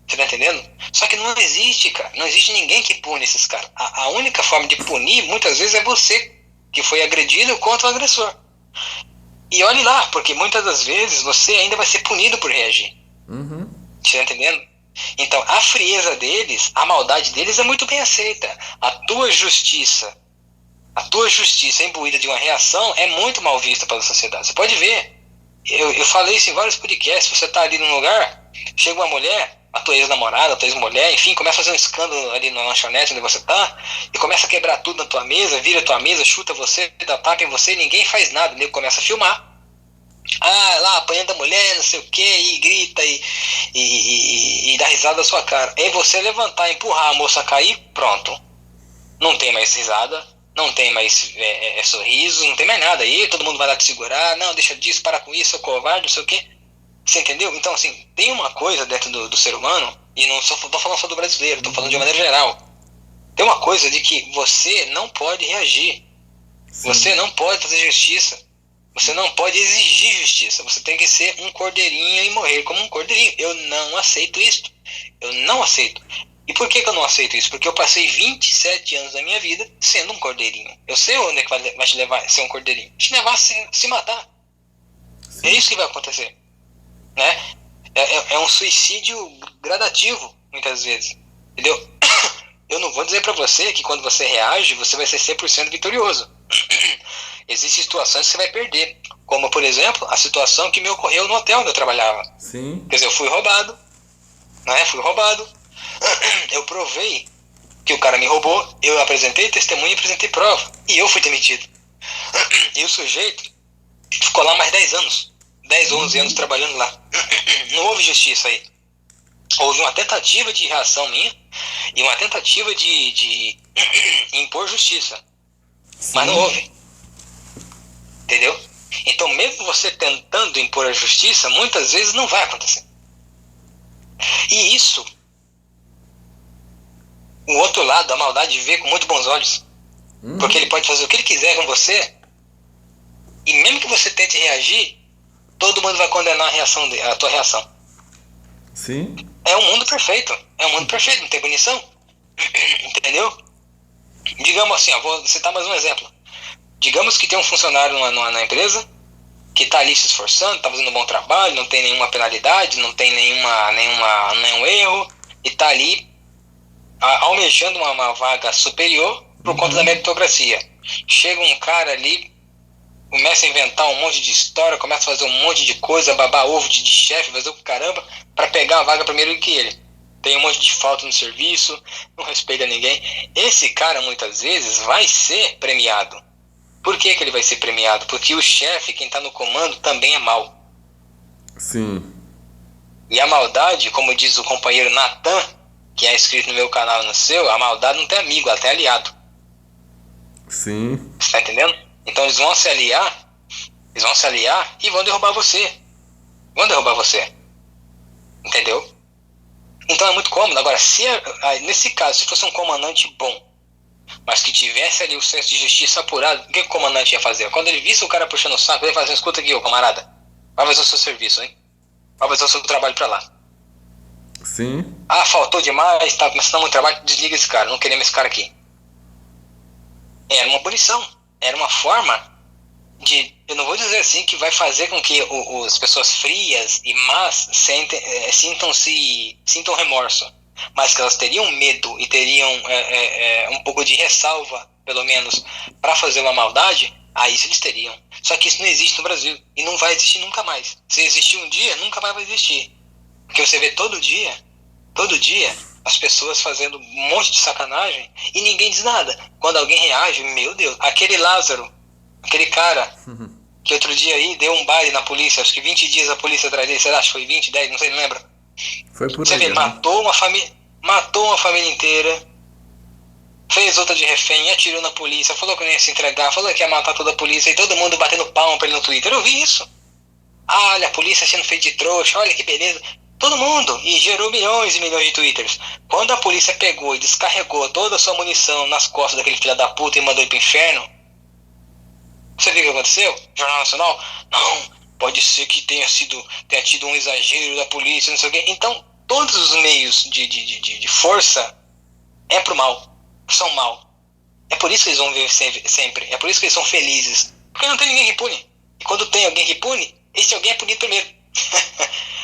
Você tá entendendo? Só que não existe, cara, não existe ninguém que pune esses caras. A única forma de punir, muitas vezes, é você que foi agredido contra o agressor. E olhe lá, porque muitas das vezes você ainda vai ser punido por reagir. Você tá entendendo? Então, a frieza deles, a maldade deles é muito bem aceita. A tua justiça imbuída de uma reação é muito mal vista pela sociedade. Você pode ver. Eu falei isso em vários podcasts. Você tá ali num lugar, chega uma mulher, a tua ex-namorada, a tua ex-mulher, enfim, começa a fazer um escândalo ali na lanchonete onde você tá, e começa a quebrar tudo na tua mesa, vira a tua mesa, chuta você, dá tapa em você, ninguém faz nada, o nego começa a filmar. Lá apanhando a mulher, não sei o que, e grita e dá risada da sua cara. Aí você levantar, empurrar a moça a cair, pronto. Não tem mais risada, não tem mais sorriso, não tem mais nada. Aí todo mundo vai lá te segurar, não, deixa disso, para com isso, seu covarde, não sei o que. Você entendeu? Então, assim, tem uma coisa dentro do ser humano, e não tô falando só do brasileiro, tô falando de maneira geral. Tem uma coisa de que você não pode reagir. Sim. Você não pode fazer justiça. Você não pode exigir justiça. Você tem que ser um cordeirinho e morrer como um cordeirinho. Eu não aceito isso. Eu não aceito. E por que eu não aceito isso? Porque eu passei 27 anos da minha vida sendo um cordeirinho. Eu sei onde é que vai te levar a ser um cordeirinho. Te levar a se matar. Sim. É isso que vai acontecer. Né? É um suicídio gradativo, muitas vezes. Entendeu? Eu não vou dizer pra você que quando você reage, você vai ser 100% vitorioso. Existem situações que você vai perder. Como, por exemplo, a situação que me ocorreu no hotel onde eu trabalhava. Sim. Quer dizer, eu fui roubado. Né? Fui roubado. Eu provei que o cara me roubou. Eu apresentei testemunha e apresentei prova. E eu fui demitido. E o sujeito ficou lá mais 10 anos. 10 ou 11 anos trabalhando lá. Não houve justiça aí. Houve uma tentativa de reação minha e uma tentativa de impor justiça. Sim. Mas não houve. Entendeu? Então, mesmo você tentando impor a justiça, muitas vezes não vai acontecer. E isso, o outro lado, a maldade, vê com muito bons olhos. Porque ele pode fazer o que ele quiser com você, e mesmo que você tente reagir, todo mundo vai condenar a tua reação. Sim. É um mundo perfeito. Não tem punição. Entendeu? Digamos assim, vou citar mais um exemplo. Digamos que tem um funcionário na empresa que está ali se esforçando, está fazendo um bom trabalho, não tem nenhuma penalidade, não tem nenhum erro, e está ali almejando uma vaga superior por conta da meritocracia. Chega um cara ali, começa a inventar um monte de história, começa a fazer um monte de coisa, babar ovo de chefe, fazer o caramba, para pegar a vaga primeiro que ele. Tem um monte de falta no serviço, não respeita ninguém. Esse cara, muitas vezes, vai ser premiado. Por que ele vai ser premiado? Porque o chefe, quem está no comando, também é mau. Sim. E a maldade, como diz o companheiro Natan, que é inscrito no meu canal e no seu, a maldade não tem amigo, ela tem aliado. Sim. Você tá entendendo? Então eles vão se aliar e vão derrubar você. Entendeu? Então é muito cômodo. Agora, nesse caso, se fosse um comandante bom, mas que tivesse ali o senso de justiça apurado, o que o comandante ia fazer? Quando ele visse o cara puxando o saco, ele ia fazer: escuta aqui, ô camarada, vai fazer o seu serviço, hein? Vai fazer o seu trabalho pra lá. Sim. Faltou demais, tá começando muito trabalho, desliga esse cara, não queremos esse cara aqui. Era uma punição, era uma forma de, eu não vou dizer assim que vai fazer com que as pessoas frias e más sintam remorso, mas que elas teriam medo e teriam um pouco de ressalva, pelo menos, para fazer uma maldade. Isso eles teriam. Só que isso não existe no Brasil e não vai existir nunca mais. Se existir um dia, nunca mais vai existir, porque você vê todo dia as pessoas fazendo um monte de sacanagem e ninguém diz nada. Quando alguém reage, meu Deus, aquele Lázaro, aquele cara que outro dia aí deu um baile na polícia, acho que 20 dias a polícia atrás dele, será que foi 20, 10, não sei, não lembra? Foi por Você aí. vê, matou uma família inteira, fez outra de refém, atirou na polícia, falou que não ia se entregar, falou que ia matar toda a polícia e todo mundo batendo palma pra ele no Twitter. Eu vi isso. Olha, a polícia sendo feita de trouxa, olha que beleza. Todo mundo, e gerou milhões e milhões de twitters. Quando a polícia pegou e descarregou toda a sua munição nas costas daquele filho da puta e mandou ele pro inferno, você viu o que aconteceu? Jornal Nacional? Não, pode ser que tenha tido um exagero da polícia, não sei o quê. Então, todos os meios de força é pro mal, são mal. É por isso que eles vão viver sempre, é por isso que eles são felizes. Porque não tem ninguém que pune. E quando tem alguém que pune, esse alguém é punido primeiro.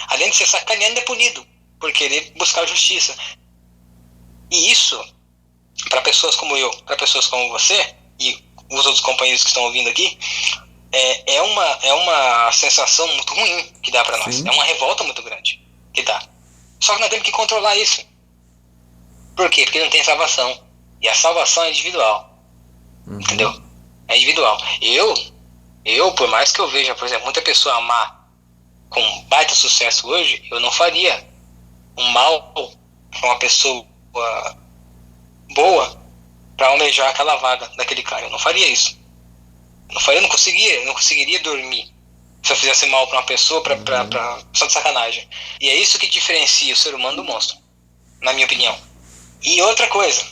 Além de ser sacaneado, é punido por querer buscar justiça. E isso, para pessoas como eu, para pessoas como você e os outros companheiros que estão ouvindo aqui, é uma sensação muito ruim que dá para nós. Sim. É uma revolta muito grande que dá. Só que nós temos que controlar isso. Por quê? Porque não tem salvação. E a salvação é individual. Entendeu? É individual. Eu, por mais que eu veja, por exemplo, muita pessoa amar com baita sucesso hoje, eu não faria um mal para uma pessoa boa para almejar aquela vaga daquele cara. Eu não faria isso. Eu não conseguiria dormir se eu fizesse mal para uma pessoa só de sacanagem. E é isso que diferencia o ser humano do monstro, na minha opinião. E outra coisa,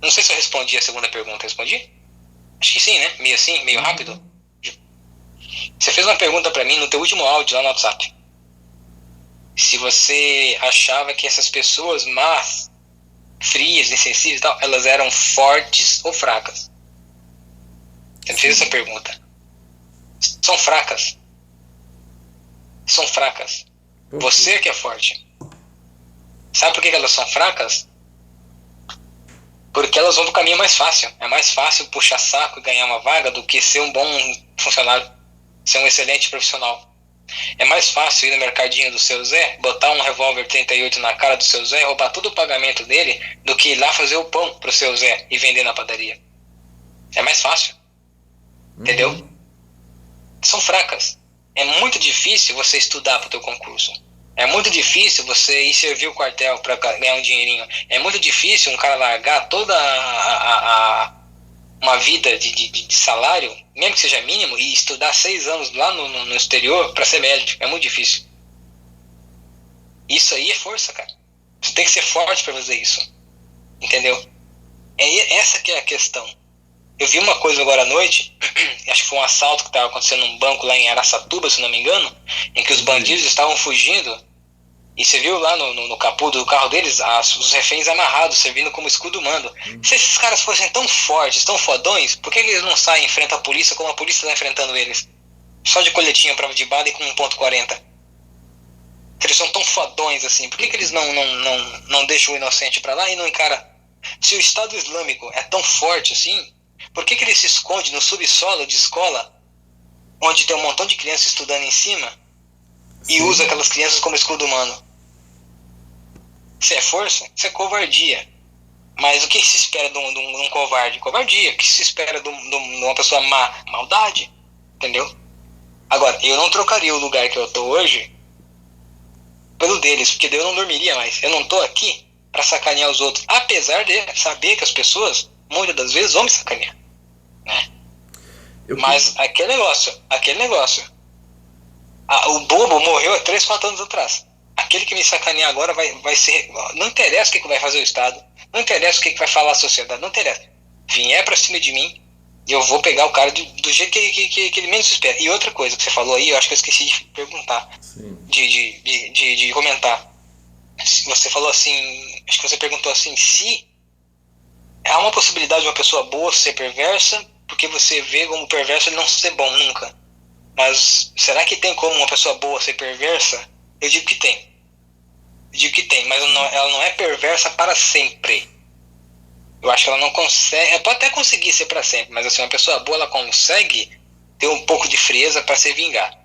não sei se eu respondi a segunda pergunta. Respondi? Acho que sim, né? Meio assim, meio rápido. Você fez uma pergunta pra mim no teu último áudio lá no WhatsApp. Se você achava que essas pessoas más, frias, insensíveis e tal, elas eram fortes ou fracas. Você me fez essa pergunta. São fracas. São fracas. Você que é forte. Sabe por que elas são fracas? Porque elas vão pro caminho mais fácil. É mais fácil puxar saco e ganhar uma vaga do que ser um bom funcionário, ser um excelente profissional. É mais fácil ir no mercadinho do seu Zé, botar um revólver 38 na cara do seu Zé, roubar todo o pagamento dele, do que ir lá fazer o pão pro seu Zé e vender na padaria. É mais fácil. Entendeu? São fracas. É muito difícil você estudar pro teu concurso. É muito difícil você ir servir o quartel para ganhar um dinheirinho. É muito difícil um cara largar toda uma vida de salário, mesmo que seja mínimo, e estudar 6 anos lá no exterior para ser médico. É muito difícil. Isso aí é força, cara. Você tem que ser forte para fazer isso. Entendeu? Essa que é a questão. Eu vi uma coisa agora à noite, acho que foi um assalto que estava acontecendo num banco lá em Araçatuba, se não me engano, em que os bandidos estavam fugindo. E você viu lá no capô do carro deles, os reféns amarrados, servindo como escudo humano. Se esses caras fossem tão fortes, tão fodões, por que eles não saem e enfrentam a polícia como a polícia está enfrentando eles? Só de coletinha, prova de bala e com 1.40. Se eles são tão fodões assim, por que eles não deixam o inocente pra lá e não encara? Se o Estado Islâmico é tão forte assim, por que ele se esconde no subsolo de escola, onde tem um montão de crianças estudando em cima, e usa aquelas crianças como escudo humano? Isso é força? Isso é covardia. Mas o que se espera de um covarde? Covardia. O que se espera de uma pessoa má? Maldade. Entendeu? Agora, eu não trocaria o lugar que eu tô hoje pelo deles, porque daí eu não dormiria mais. Eu não tô aqui pra sacanear os outros, apesar de saber que as pessoas, muitas das vezes, vão me sacanear, né? Mas aquele negócio. O bobo morreu há 3, 4 anos atrás. Aquele que me sacanear agora vai ser... Não interessa o que vai fazer o Estado, não interessa o que vai falar a sociedade, não interessa. Vier pra cima de mim, eu vou pegar o cara do jeito que ele menos espera. E outra coisa que você falou aí, eu acho que eu esqueci de perguntar, de comentar. Você falou assim, acho que você perguntou assim, se há uma possibilidade de uma pessoa boa ser perversa, porque você vê como perverso ele não ser bom nunca. Mas será que tem como uma pessoa boa ser perversa? Eu digo que tem. Mas ela não é perversa para sempre. Eu acho que ela não consegue... Ela pode até conseguir ser para sempre, mas assim, uma pessoa boa, ela consegue ter um pouco de frieza para se vingar.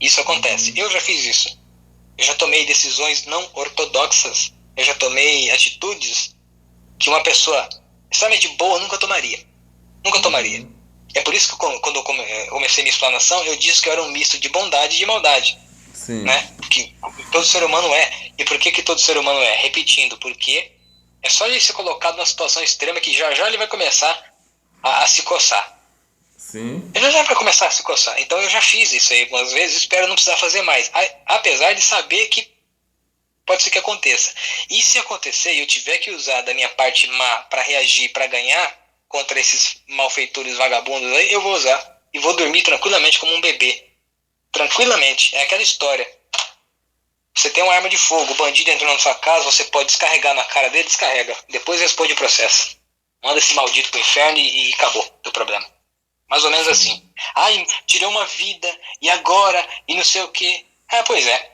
Isso acontece. Eu já fiz isso. Eu já tomei decisões não ortodoxas. Eu já tomei atitudes que uma pessoa extremamente boa nunca tomaria. Nunca tomaria. É por isso que quando eu comecei minha explanação, eu disse que eu era um misto de bondade e de maldade. Sim. Né? Porque todo ser humano é. E por que todo ser humano é? Repetindo, porque é só ele ser colocado numa situação extrema que já ele vai começar a se coçar. Sim. Ele já vai começar a se coçar. Então eu já fiz isso aí algumas vezes, espero não precisar fazer mais. Apesar de saber que pode ser que aconteça. E se acontecer e eu tiver que usar da minha parte má para reagir, para ganhar contra esses malfeitores vagabundos aí, eu vou usar. E vou dormir tranquilamente como um bebê. Tranquilamente. É aquela história. Você tem uma arma de fogo, o bandido entrou na sua casa, você pode descarregar na cara dele, descarrega. Depois responde o processo. Manda esse maldito pro inferno e acabou o problema. Mais ou menos assim. Ai, tirou uma vida, e agora? E não sei o quê. Pois é.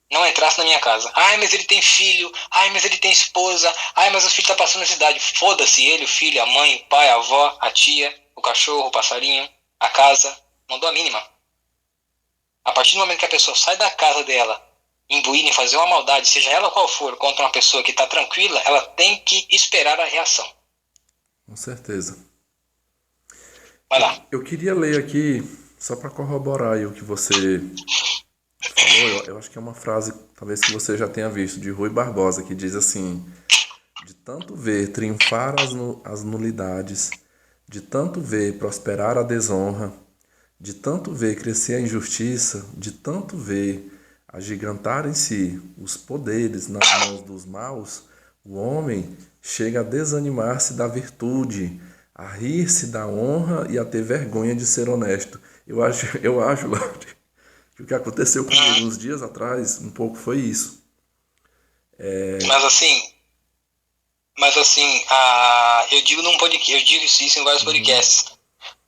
Não entrasse na minha casa. Ai, mas ele tem filho. Ai, mas ele tem esposa. Ai, mas o filho tá passando na cidade. Foda-se ele, o filho, a mãe, o pai, a avó, a tia, o cachorro, o passarinho, a casa. Não dou a mínima. A partir do momento que a pessoa sai da casa dela, imbuída em fazer uma maldade, seja ela qual for, contra uma pessoa que está tranquila, ela tem que esperar a reação. Com certeza. Vai lá. Eu queria ler aqui, só para corroborar aí o que você falou, eu acho que é uma frase, talvez que você já tenha visto, de Rui Barbosa, que diz assim: de tanto ver triunfar as nulidades, de tanto ver prosperar a desonra, de tanto ver crescer a injustiça, de tanto ver agigantar em si os poderes nas mãos dos maus, o homem chega a desanimar-se da virtude, a rir-se da honra e a ter vergonha de ser honesto. Eu acho, Laure, que o que aconteceu comigo uns dias atrás, um pouco foi isso. Mas assim, eu digo num podcast, eu digo isso em vários podcasts.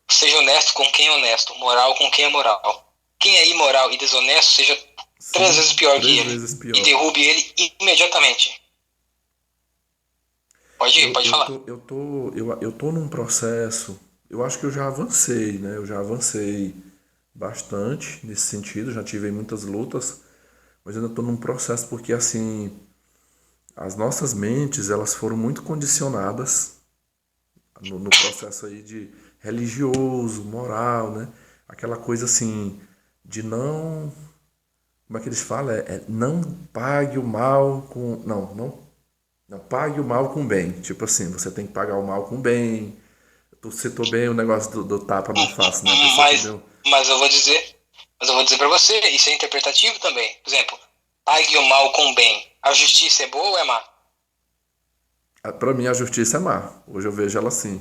Seja honesto com quem é honesto, moral com quem é moral. Quem é imoral e desonesto, seja 3 vezes pior que ele. E derrube ele imediatamente. Pode ir, pode falar. Eu tô num processo, eu acho que eu já avancei, né? Eu já avancei bastante nesse sentido, já tive muitas lutas, mas ainda tô num processo porque, assim, as nossas mentes, elas foram muito condicionadas no processo aí de religioso, moral, né? Aquela coisa assim, de não... Como é que eles falam? Não pague o mal com... Não pague o mal com bem. Tipo assim, você tem que pagar o mal com bem. Tu citou bem o negócio do tapa na face, né? Mas eu vou dizer pra você, isso é interpretativo também. Por exemplo, pague o mal com bem. A justiça é boa ou é má? Pra mim a justiça é má. Hoje eu vejo ela assim.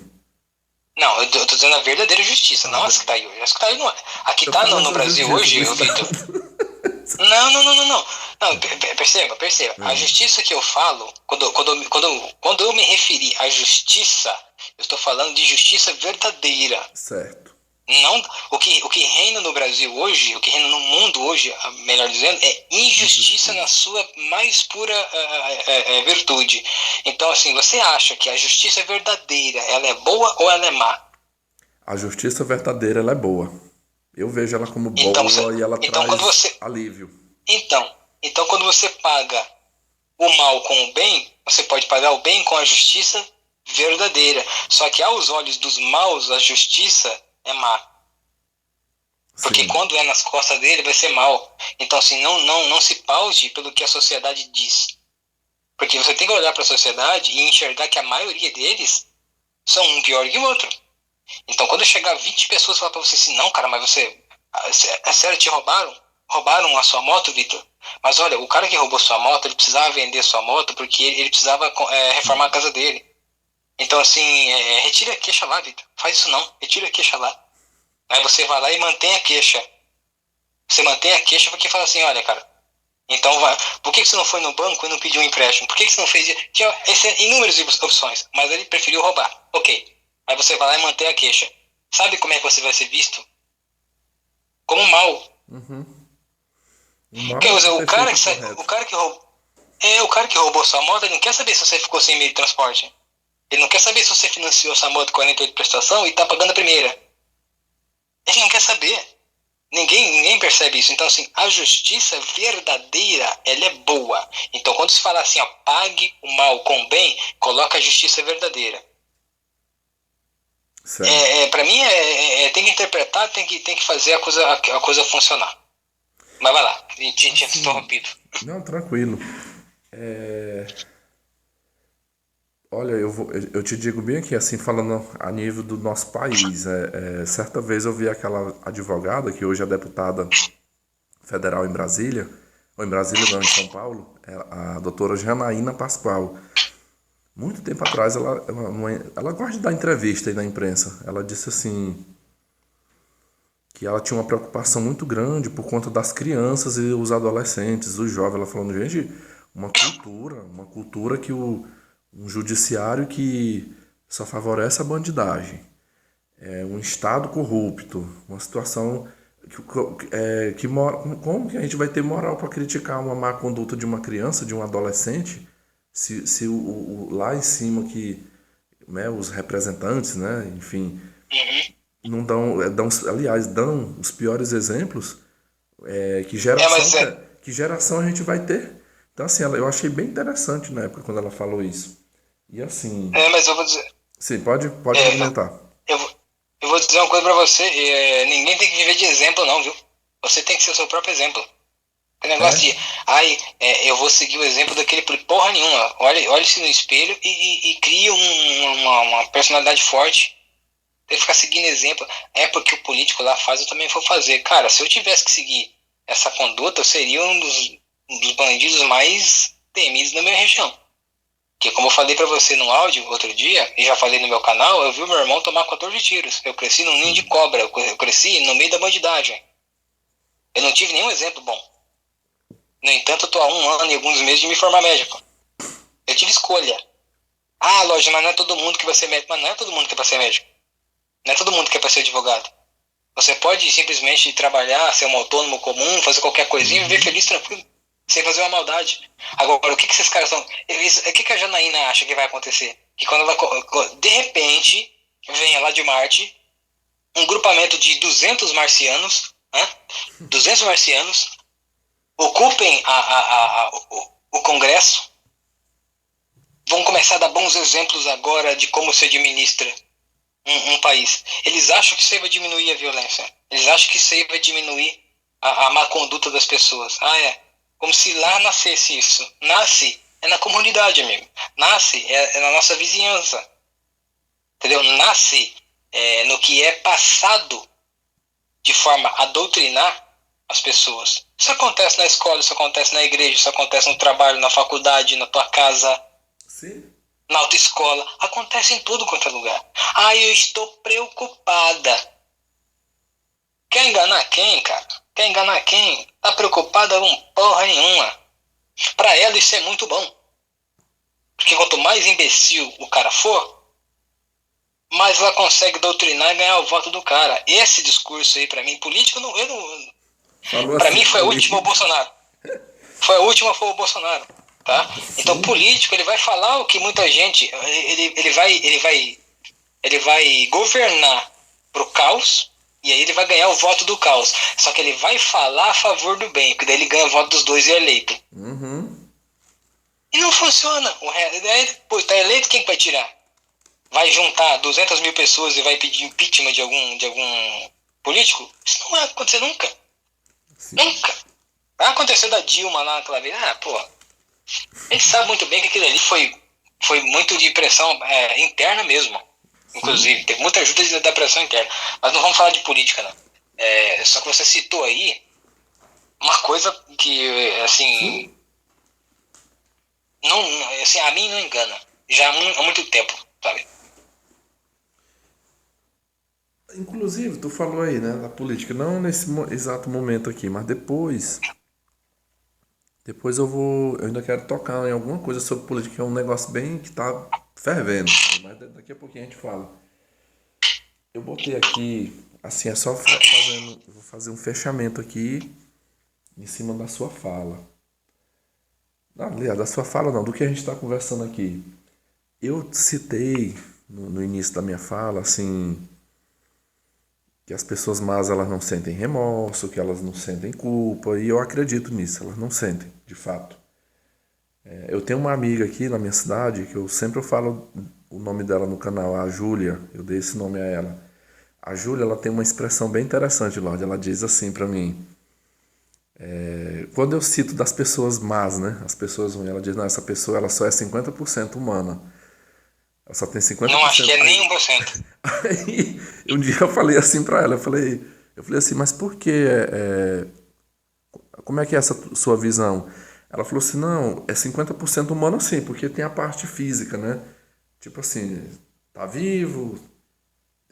Não, eu tô dizendo a verdadeira justiça, não essa que tá aí hoje. Essa que tá aí não é. A que tá no Brasil hoje, Vitor. Não, perceba. A justiça que eu falo, quando eu me referi à justiça, eu estou falando de justiça verdadeira. Certo. Não, o que reina no Brasil hoje, o que reina no mundo hoje, melhor dizendo, é injustiça na sua mais pura virtude. Então, assim, você acha que a justiça verdadeira, ela é boa ou ela é má? A justiça verdadeira, ela é boa. Eu vejo ela como Então, boa e ela então quando traz você, alívio. então quando você paga o mal com o bem, você pode pagar o bem com a justiça verdadeira. Só que aos olhos dos maus, a justiça é má. Porque Sim, quando é nas costas dele, vai ser mal. Então, assim, não se paude pelo que a sociedade diz. Porque você tem que olhar para a sociedade e enxergar que a maioria deles são um pior que o outro. Então, quando chegar 20 pessoas e falar para você assim, não, cara, mas você... É sério, te roubaram? Roubaram a sua moto, Vitor? Mas olha, o cara que roubou sua moto, ele precisava vender sua moto porque ele precisava reformar a casa dele. Então, assim, retira a queixa lá, Vitor. Faz isso não, retira a queixa lá. Aí você vai lá e mantém a queixa. Você mantém a queixa porque fala assim, olha, cara, então vai, por que você não foi no banco e não pediu um empréstimo? Por que você não fez... Tinha inúmeras opções, mas ele preferiu roubar. Ok. Aí você vai lá e mantém a queixa. Sabe como é que você vai ser visto? Como mal. o mal Quer é dizer, ter feito o correto. o cara que roubou sua moto, ele não quer saber se você ficou sem meio de transporte. Ele não quer saber se você financiou sua moto 48 prestação e tá pagando a primeira. Ele não quer saber. Ninguém percebe isso. Então, assim, a justiça verdadeira, ela é boa. Então, quando se fala assim, ó, pague o mal com o bem, coloca a justiça verdadeira. Certo. Para mim, tem que interpretar, tem que fazer a coisa funcionar. Mas vai lá, tinha te Assim, interrompido. não, tranquilo. Olha, eu te digo bem aqui, assim, falando a nível do nosso país. Certa vez eu vi aquela advogada, que hoje é deputada federal em Brasília, ou em Brasília não, em São Paulo, a doutora Janaína Pascoal. Muito tempo atrás, ela gosta de dar entrevista aí na imprensa. Ela disse assim, que ela tinha uma preocupação muito grande por conta das crianças e os adolescentes, os jovens. Ela falando, gente, uma cultura que um judiciário que só favorece a bandidagem, um estado corrupto, uma situação como que a gente vai ter moral para criticar uma má conduta de uma criança, de um adolescente, se lá em cima que, né, os representantes, né, enfim, Uhum. não aliás, dão os piores exemplos. Que É, geração mas que, que geração a gente vai ter? Então, assim, eu achei bem interessante na época quando ela falou isso. E assim, mas eu vou dizer, sim, pode é, argumentar. eu, eu vou dizer uma coisa pra você, ninguém tem que viver de exemplo não, viu? Você tem que ser o seu próprio exemplo. O negócio É? de, eu vou seguir o exemplo daquele por porra nenhuma. Olhe-se no espelho e crie uma personalidade forte. Tem que ficar seguindo exemplo. É porque o político lá faz, eu também vou fazer. Cara, se eu tivesse que seguir essa conduta, eu seria um dos bandidos mais temidos na minha região. Porque como eu falei pra você no áudio outro dia, e já falei no meu canal, eu vi o meu irmão tomar 14 tiros. Eu cresci num ninho de Sim. cobra, eu cresci no meio da bandidagem. Eu não tive nenhum exemplo bom. No entanto, eu tô há 1 ano e alguns meses de me formar médico. Eu tive escolha. Lógico, mas não é todo mundo que vai ser médico. Mas não é todo mundo que é pra ser médico. Não é todo mundo que é pra ser advogado. Você pode simplesmente trabalhar, ser um autônomo comum, fazer qualquer coisinha e viver feliz, tranquilo. Sem fazer uma maldade. Agora, o que esses caras estão... O que a Janaína acha que vai acontecer? Que quando ela, de repente, venha lá de Marte, um grupamento de 200 marcianos, né? 200 marcianos, ocupem o Congresso, vão começar a dar bons exemplos agora de como se administra um país. Eles acham que isso aí vai diminuir a violência. Eles acham que isso aí vai diminuir a má conduta das pessoas. Como se lá nascesse isso. Nasce é na comunidade, amigo. Nasce é na nossa vizinhança. Entendeu? Nasce no que é passado de forma a doutrinar as pessoas. Isso acontece na escola, isso acontece na igreja, isso acontece no trabalho, na faculdade, na tua casa, Sim. na autoescola. Acontece em tudo quanto é lugar. Eu estou preocupada. Quer enganar quem, cara? Quer enganar quem? Tá preocupada com porra nenhuma. Pra ela isso é muito bom. Porque quanto mais imbecil o cara for, mas ela consegue doutrinar e ganhar o voto do cara. Esse discurso aí, pra mim, político, eu não, Falou pra assim, mim foi a última o político. Bolsonaro. Foi a última, foi o Bolsonaro, tá? Então, Sim, político, ele vai falar o que muita gente, ele vai governar pro caos, e aí ele vai ganhar o voto do caos. Só que ele vai falar a favor do bem, porque daí ele ganha o voto dos dois e é eleito. uhum, E não funciona. Daí, depois tá eleito, quem que vai tirar? Vai juntar 200 mil pessoas e vai pedir impeachment de algum político? Isso não vai acontecer nunca. sim, Nunca. Vai acontecer da Dilma lá naquela vez. Pô, a gente sabe muito bem que aquilo ali foi muito de pressão interna mesmo. sim, Inclusive, teve muita ajuda da pressão interna. Mas não vamos falar de política, não. Só que você citou aí uma coisa que, assim, sim. não, assim, a mim não engana. Já há muito tempo, sabe? Inclusive, tu falou aí, né, da política, não nesse exato momento aqui, mas depois eu ainda quero tocar em alguma coisa sobre política, que é um negócio bem que tá fervendo, mas daqui a pouquinho a gente fala. Eu botei aqui, assim, é só fazendo, vou fazer um fechamento aqui em cima da sua fala. Não, aliás, da sua fala não, do que a gente está conversando aqui. Eu citei no início da minha fala, assim, que as pessoas más elas não sentem remorso, que elas não sentem culpa, e eu acredito nisso, elas não sentem, de fato. Eu tenho uma amiga aqui na minha cidade que eu sempre falo o nome dela no canal, a Júlia, eu dei esse nome a ela. A Júlia, ela tem uma expressão bem interessante, Lorde, ela diz assim pra mim, quando eu cito das pessoas más, né, as pessoas ruins, ela diz, não, essa pessoa ela só é 50% humana, ela só tem Não acho que 50%. é nem 1%. Aí, um dia eu falei assim pra ela, eu falei assim, mas por que, como é que é essa sua visão? Ela falou assim, não, é 50% humano sim, porque tem a parte física, né? Tipo assim, tá vivo,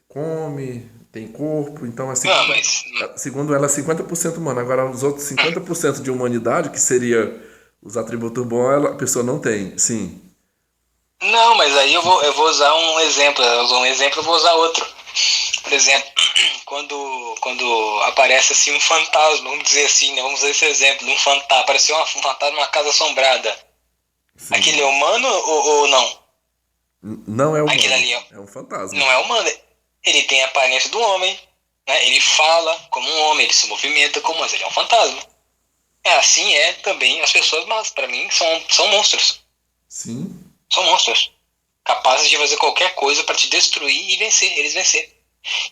come, tem corpo, então é Não, 50, mas. segundo ela é 50% humano. Agora os outros 50% de humanidade, que seria os atributos bons, a pessoa não tem, sim. Não, mas aí eu vou usar um exemplo. Eu usar um exemplo, eu vou usar outro. Por exemplo, quando aparece assim um fantasma, vamos dizer assim, né? Vamos usar esse exemplo, um fantasma, apareceu um fantasma numa casa assombrada. Aquele é Sim. humano ou não? Não é Aquele humano, ali é um fantasma. não é humano. Ele tem a aparência do homem, né? Ele fala como um homem, ele se movimenta como, mas ele é um fantasma. Assim é também as pessoas, mas para mim são monstros. Sim, São monstros. Capazes de fazer qualquer coisa para te destruir e vencer, eles vencer.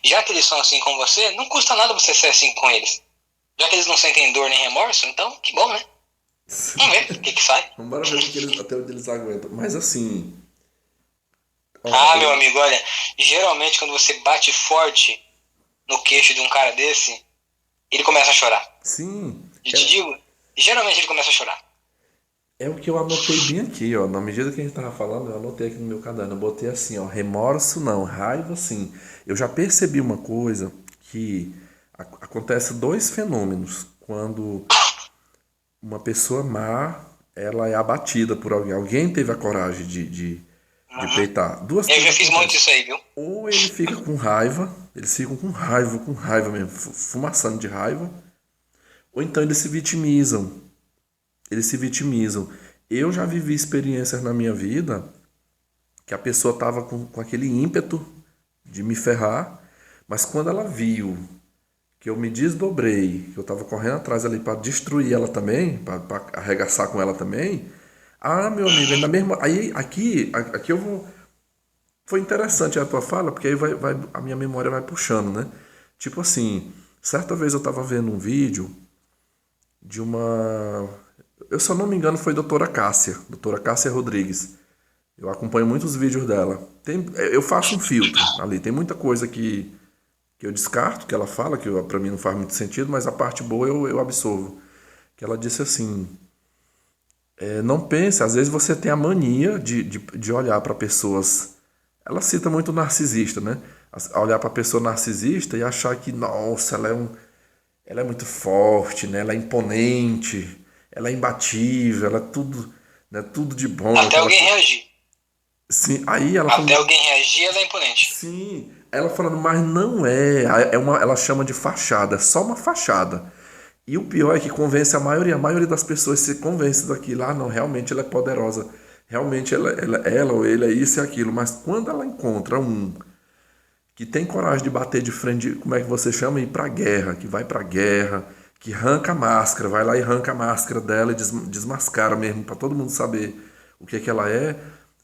Já que eles são assim com você, não custa nada você ser assim com eles. Já que eles não sentem dor nem remorso, então que bom, né? Vamos ver o que sai. vamos bora ver até onde eles aguentam. Mas assim, ó, Meu amigo, olha, geralmente quando você bate forte no queixo de um cara desse, ele começa a chorar. sim, Eu te digo, geralmente ele começa a chorar. é o que eu anotei bem aqui, ó. Na medida que a gente tava falando, eu anotei aqui no meu caderno. Eu botei assim, ó, remorso não, raiva sim. Eu já percebi uma coisa que acontece dois fenômenos quando uma pessoa má, ela é abatida por alguém. Alguém teve a coragem de Uhum. peitar. Duas Eu coisas já fiz muito acontecem. isso aí, viu? Ou ele fica com raiva, eles ficam com raiva mesmo, fumaçando de raiva. Ou então eles se vitimizam. Eles se vitimizam. Eu já vivi experiências na minha vida que a pessoa tava com aquele ímpeto de me ferrar, mas quando ela viu que eu me desdobrei, que eu tava correndo atrás ali para destruir ela também, para arregaçar com ela também, meu amigo, ainda mesmo. Aí aqui eu vou. Foi interessante a tua fala, porque aí a minha memória vai puxando, né? Tipo assim, certa vez eu tava vendo um vídeo de uma. Eu, se eu não me engano, foi doutora Cássia Rodrigues. Eu acompanho muitos vídeos dela. Eu faço um filtro ali, tem muita coisa que eu descarto, que ela fala, que pra mim não faz muito sentido, mas a parte boa eu absorvo. Que ela disse assim: não pense, às vezes você tem a mania de olhar para pessoas. Ela cita muito o narcisista, né? Olhar para pessoa narcisista e achar que, nossa, ela é muito forte, né? Ela é imponente, ela é imbatível, ela é tudo, né? Tudo de bom. Até Aquela alguém coisa. reagir. sim, aí ela Até falou, alguém reagir, ela é imponente. sim, ela falando, mas não é, ela chama de fachada, é só uma fachada. E o pior é que convence a maioria das pessoas se convence daquilo, ah, não, realmente ela é poderosa, realmente ela ou ele é isso e aquilo, mas quando ela encontra um que tem coragem de bater de frente, como é que você chama? Ir pra guerra, que vai pra guerra, que arranca a máscara, vai lá e arranca a máscara dela e desmascara mesmo, pra todo mundo saber o que é que ela é.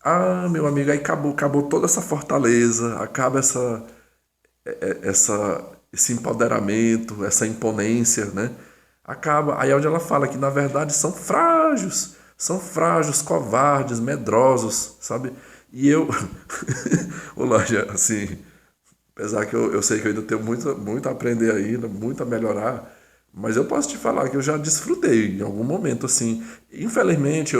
Ah, meu amigo, aí acabou toda essa fortaleza, acaba esse empoderamento, essa imponência, né? Acaba. Aí é onde ela fala que na verdade são frágeis, covardes, medrosos, sabe? E eu, ô Loja, assim, apesar que eu sei que eu ainda tenho muito a aprender ainda, muito a melhorar, mas eu posso te falar que eu já desfrutei em algum momento, assim. Infelizmente,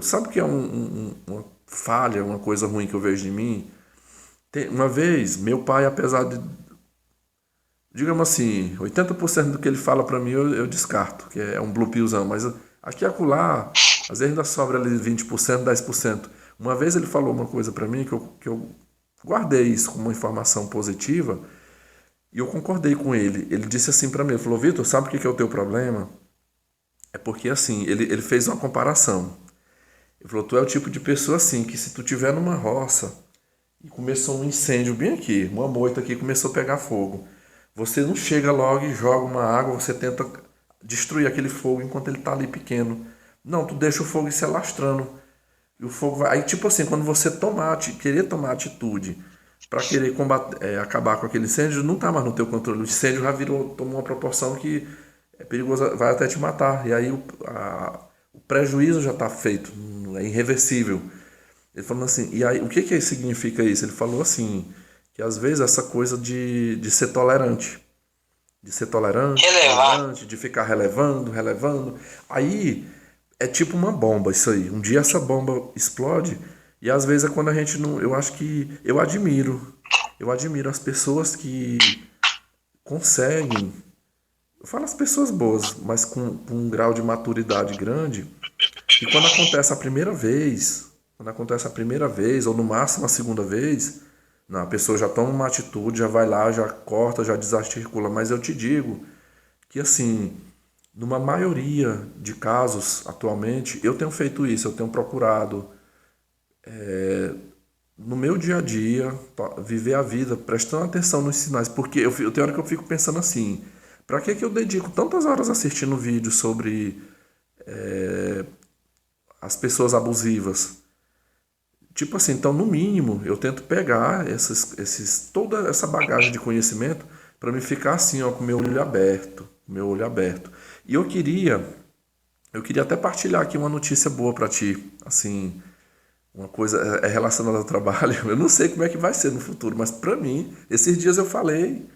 sabe que é uma falha, uma coisa ruim que eu vejo em mim? Uma vez, meu pai, apesar de, digamos assim, 80% do que ele fala pra mim eu descarto, que é um blue pillzão, mas aqui e acolá, às vezes ainda sobra ali 20%, 10%. Uma vez ele falou uma coisa pra mim que eu guardei isso como uma informação positiva e eu concordei com ele. Ele disse assim pra mim, ele falou, Vitor, sabe o que é o teu problema? É porque assim, ele fez uma comparação. Ele falou, tu é o tipo de pessoa assim, que se tu tiver numa roça e começou um incêndio bem aqui, uma moita aqui começou a pegar fogo. Você não chega logo e joga uma água, você tenta destruir aquele fogo enquanto ele está ali pequeno. Não, tu deixa o fogo ir se alastrando. E o fogo vai. Aí, tipo assim, quando você querer tomar atitude para querer combater, acabar com aquele incêndio, não está mais no teu controle. O incêndio já tomou uma proporção que é perigoso, vai até te matar. E aí o prejuízo já está feito, é irreversível. Ele falou assim, e aí o que significa isso? Ele falou assim, que às vezes essa coisa de ser tolerante. De ser Relevar. tolerante, de ficar relevando. Aí é tipo uma bomba isso aí. Um dia essa bomba explode e às vezes é quando a gente não. Eu acho que. Eu admiro as pessoas que conseguem. Eu falo as pessoas boas, mas com um grau de maturidade grande. E quando acontece a primeira vez, ou no máximo a segunda vez, não, a pessoa já toma uma atitude, já vai lá, já corta, já desarticula. Mas eu te digo que, assim, numa maioria de casos atualmente, eu tenho feito isso, eu tenho procurado, no meu dia a dia, viver a vida prestando atenção nos sinais. Porque eu tenho hora que eu fico pensando assim, para que eu dedico tantas horas assistindo vídeos sobre as pessoas abusivas? Tipo assim, então no mínimo eu tento pegar toda essa bagagem de conhecimento para me ficar assim, ó, com o meu olho aberto. E eu queria até partilhar aqui uma notícia boa para ti, assim, uma coisa é relacionada ao trabalho. Eu não sei como é que vai ser no futuro, mas para mim, esses dias eu falei,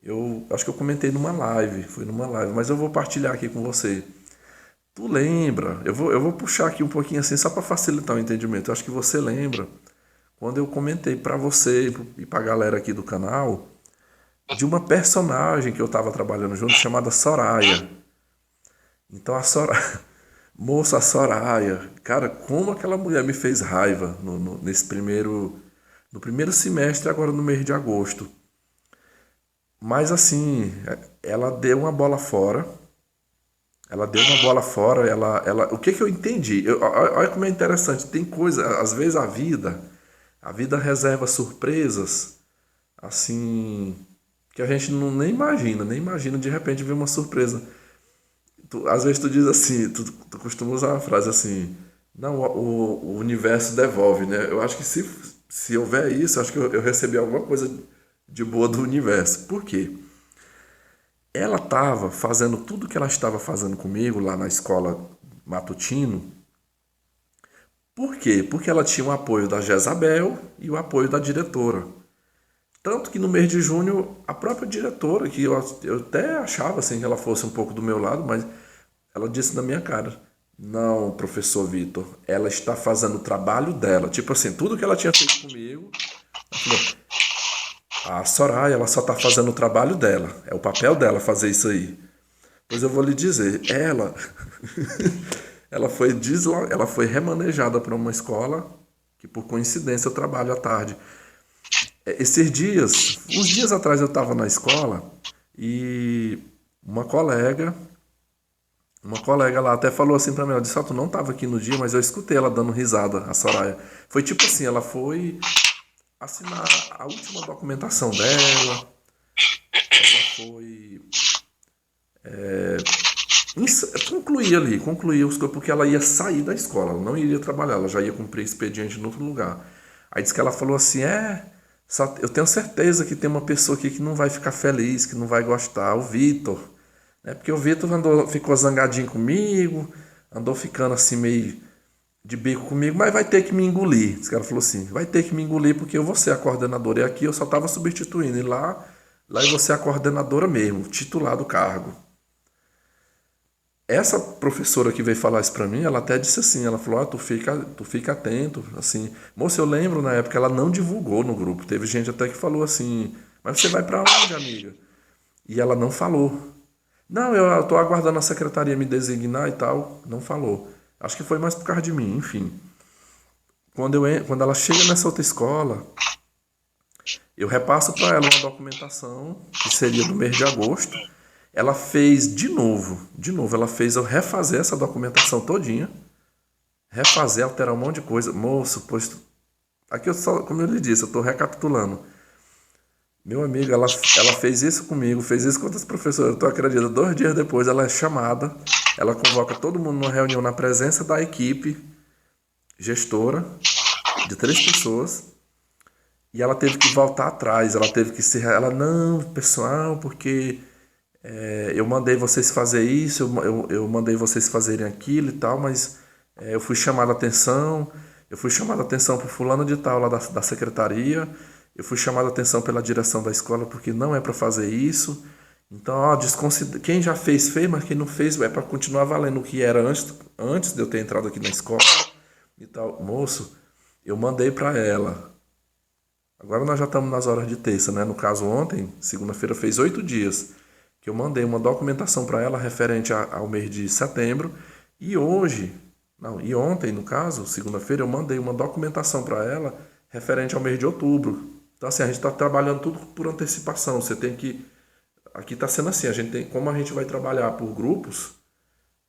eu acho que eu comentei foi numa live, mas eu vou partilhar aqui com você. Tu lembra? Eu vou puxar aqui um pouquinho assim só para facilitar o entendimento. Eu acho que você lembra quando eu comentei para você e para a galera aqui do canal de uma personagem que eu estava trabalhando junto chamada Soraya. Então a Soraya, moça, a Soraya, cara, como aquela mulher me fez raiva no primeiro semestre, agora no mês de agosto. Mas assim, ela deu uma bola fora. Ela deu uma bola fora, o que que eu entendi? Olha como é interessante, tem coisa, às vezes a vida reserva surpresas, assim, que a gente não nem imagina de repente ver uma surpresa. Às vezes tu diz assim, tu costuma usar uma frase assim, não, o universo devolve, né? Eu acho que se houver isso, eu acho que eu recebi alguma coisa de boa do universo. Por quê? Ela estava fazendo tudo que ela estava fazendo comigo lá na escola matutino. Por quê? Porque ela tinha o apoio da Jezabel e o apoio da diretora. Tanto que no mês de junho, a própria diretora, que eu até achava assim, que ela fosse um pouco do meu lado, mas ela disse na minha cara: Não, professor Vitor, ela está fazendo o trabalho dela. Tipo assim, tudo que ela tinha feito comigo, ela falou, a Soraya, ela só está fazendo o trabalho dela. É o papel dela fazer isso aí. Pois eu vou lhe dizer, ela ela foi remanejada para uma escola que por coincidência eu trabalho à tarde. Esses dias, uns dias atrás eu estava na escola e uma colega, uma colega lá até falou assim pra mim, ela disse, tu não estava aqui no dia, mas eu escutei ela dando risada, a Soraya. Foi tipo assim, ela foi assinar a última documentação dela, ela foi concluir os coisas, porque ela ia sair da escola, ela não iria trabalhar, ela já ia cumprir expediente em outro lugar. Aí disse que ela falou assim, eu tenho certeza que tem uma pessoa aqui que não vai ficar feliz, que não vai gostar, o Vitor. Né? Porque o Vitor ficou zangadinho comigo, andou ficando assim meio de bico comigo, mas vai ter que me engolir. Diz que ela falou assim, vai ter que me engolir porque eu vou ser a coordenadora. E aqui eu só estava substituindo, e lá eu vou ser a coordenadora mesmo, titular do cargo. Essa professora que veio falar isso pra mim, ela até disse assim, ela falou, tu fica atento, assim. Moça, eu lembro na época, ela não divulgou no grupo. Teve gente até que falou assim, mas você vai pra onde, amiga? E ela não falou. Não, eu tô aguardando a secretaria me designar e tal. Não falou. Acho que foi mais por causa de mim, enfim. Quando ela chega nessa outra escola, eu repasso para ela uma documentação, que seria do mês de agosto. Ela fez de novo, ela fez eu refazer essa documentação todinha, refazer, alterar um monte de coisa. Moço, pois, aqui eu só, como eu lhe disse, eu estou recapitulando. Meu amigo, ela fez isso comigo, fez isso com outras professoras. Tu acredita? 2 dias depois ela é chamada, ela convoca todo mundo numa reunião na presença da equipe gestora, de 3 pessoas, e ela teve que voltar atrás, ela teve que ser. Ela, não, pessoal, porque eu mandei vocês fazer isso, eu mandei vocês fazerem aquilo e tal, mas eu fui chamado a atenção, por fulano de tal lá da secretaria, eu fui chamado a atenção pela direção da escola porque não é para fazer isso. Então, quem já fez, mas quem não fez é para continuar valendo o que era antes de eu ter entrado aqui na escola e tal. Moço, eu mandei para ela. Agora nós já estamos nas horas de terça, né? No caso, ontem, segunda-feira, fez 8 dias que eu mandei uma documentação para ela referente ao mês de setembro. E ontem, no caso, segunda-feira, eu mandei uma documentação para ela referente ao mês de outubro. Então, assim, a gente está trabalhando tudo por antecipação. Você tem que... Aqui está sendo assim, como a gente vai trabalhar por grupos,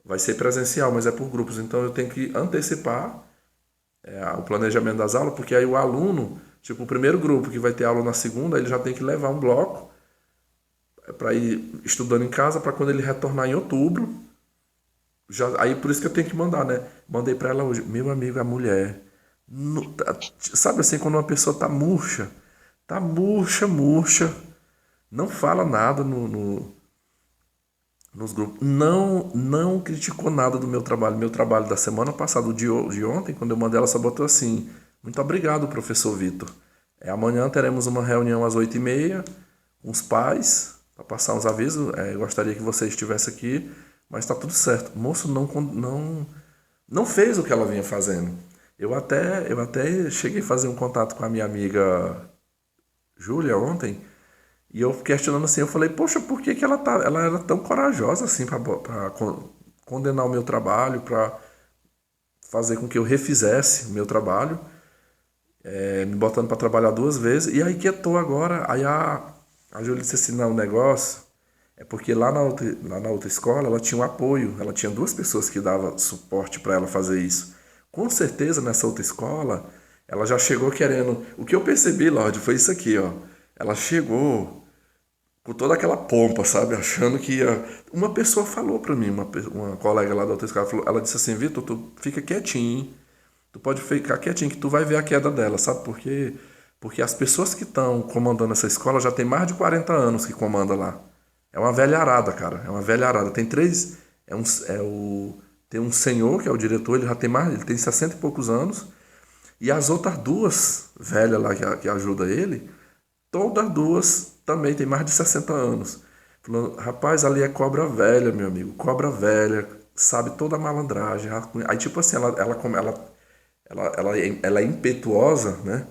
vai ser presencial, mas é por grupos. Então, eu tenho que antecipar o planejamento das aulas, porque aí o aluno, tipo, o primeiro grupo que vai ter aula na segunda, ele já tem que levar um bloco para ir estudando em casa, para quando ele retornar em outubro, aí por isso que eu tenho que mandar, né? Mandei para ela hoje, meu amigo, a mulher, sabe assim, quando uma pessoa tá murcha, não fala nada nos grupos, não criticou nada do meu trabalho da semana passada, de ontem, quando eu mandei, ela só botou assim, muito obrigado, professor Vitor. Amanhã teremos uma reunião às 8h30 com os pais, para passar uns avisos. Gostaria que você estivesse aqui, mas está tudo certo. O moço não fez o que ela vinha fazendo. Eu até cheguei a fazer um contato com a minha amiga Júlia ontem, e eu questionando assim, eu falei, poxa, por que ela era tão corajosa assim para condenar o meu trabalho, para fazer com que eu refizesse o meu trabalho, me botando para trabalhar 2 vezes, e aí que eu tô agora. Aí a Júlia disse assim, não, o negócio é porque lá na outra escola ela tinha um apoio, ela tinha 2 pessoas que davam suporte para ela fazer isso. Com certeza nessa outra escola ela já chegou querendo, o que eu percebi, Lorde, foi isso aqui, ó. Ela chegou com toda aquela pompa, sabe, achando que ia... Uma pessoa falou para mim, uma colega lá da outra escola, ela disse assim, Vitor, tu fica quietinho, hein? Tu pode ficar quietinho que tu vai ver a queda dela, sabe por quê? Porque as pessoas que estão comandando essa escola já tem mais de 40 anos que comanda lá. É uma velharada, cara. É uma velharada. Tem 3... Tem um senhor, que é o diretor, ele tem 60 e poucos anos. E as outras 2 velhas lá que ajudam ele, todas 2 também tem mais de 60 anos. Falando, rapaz, ali é cobra velha, meu amigo. Cobra velha, sabe toda a malandragem. Aí, tipo assim, ela é impetuosa, né?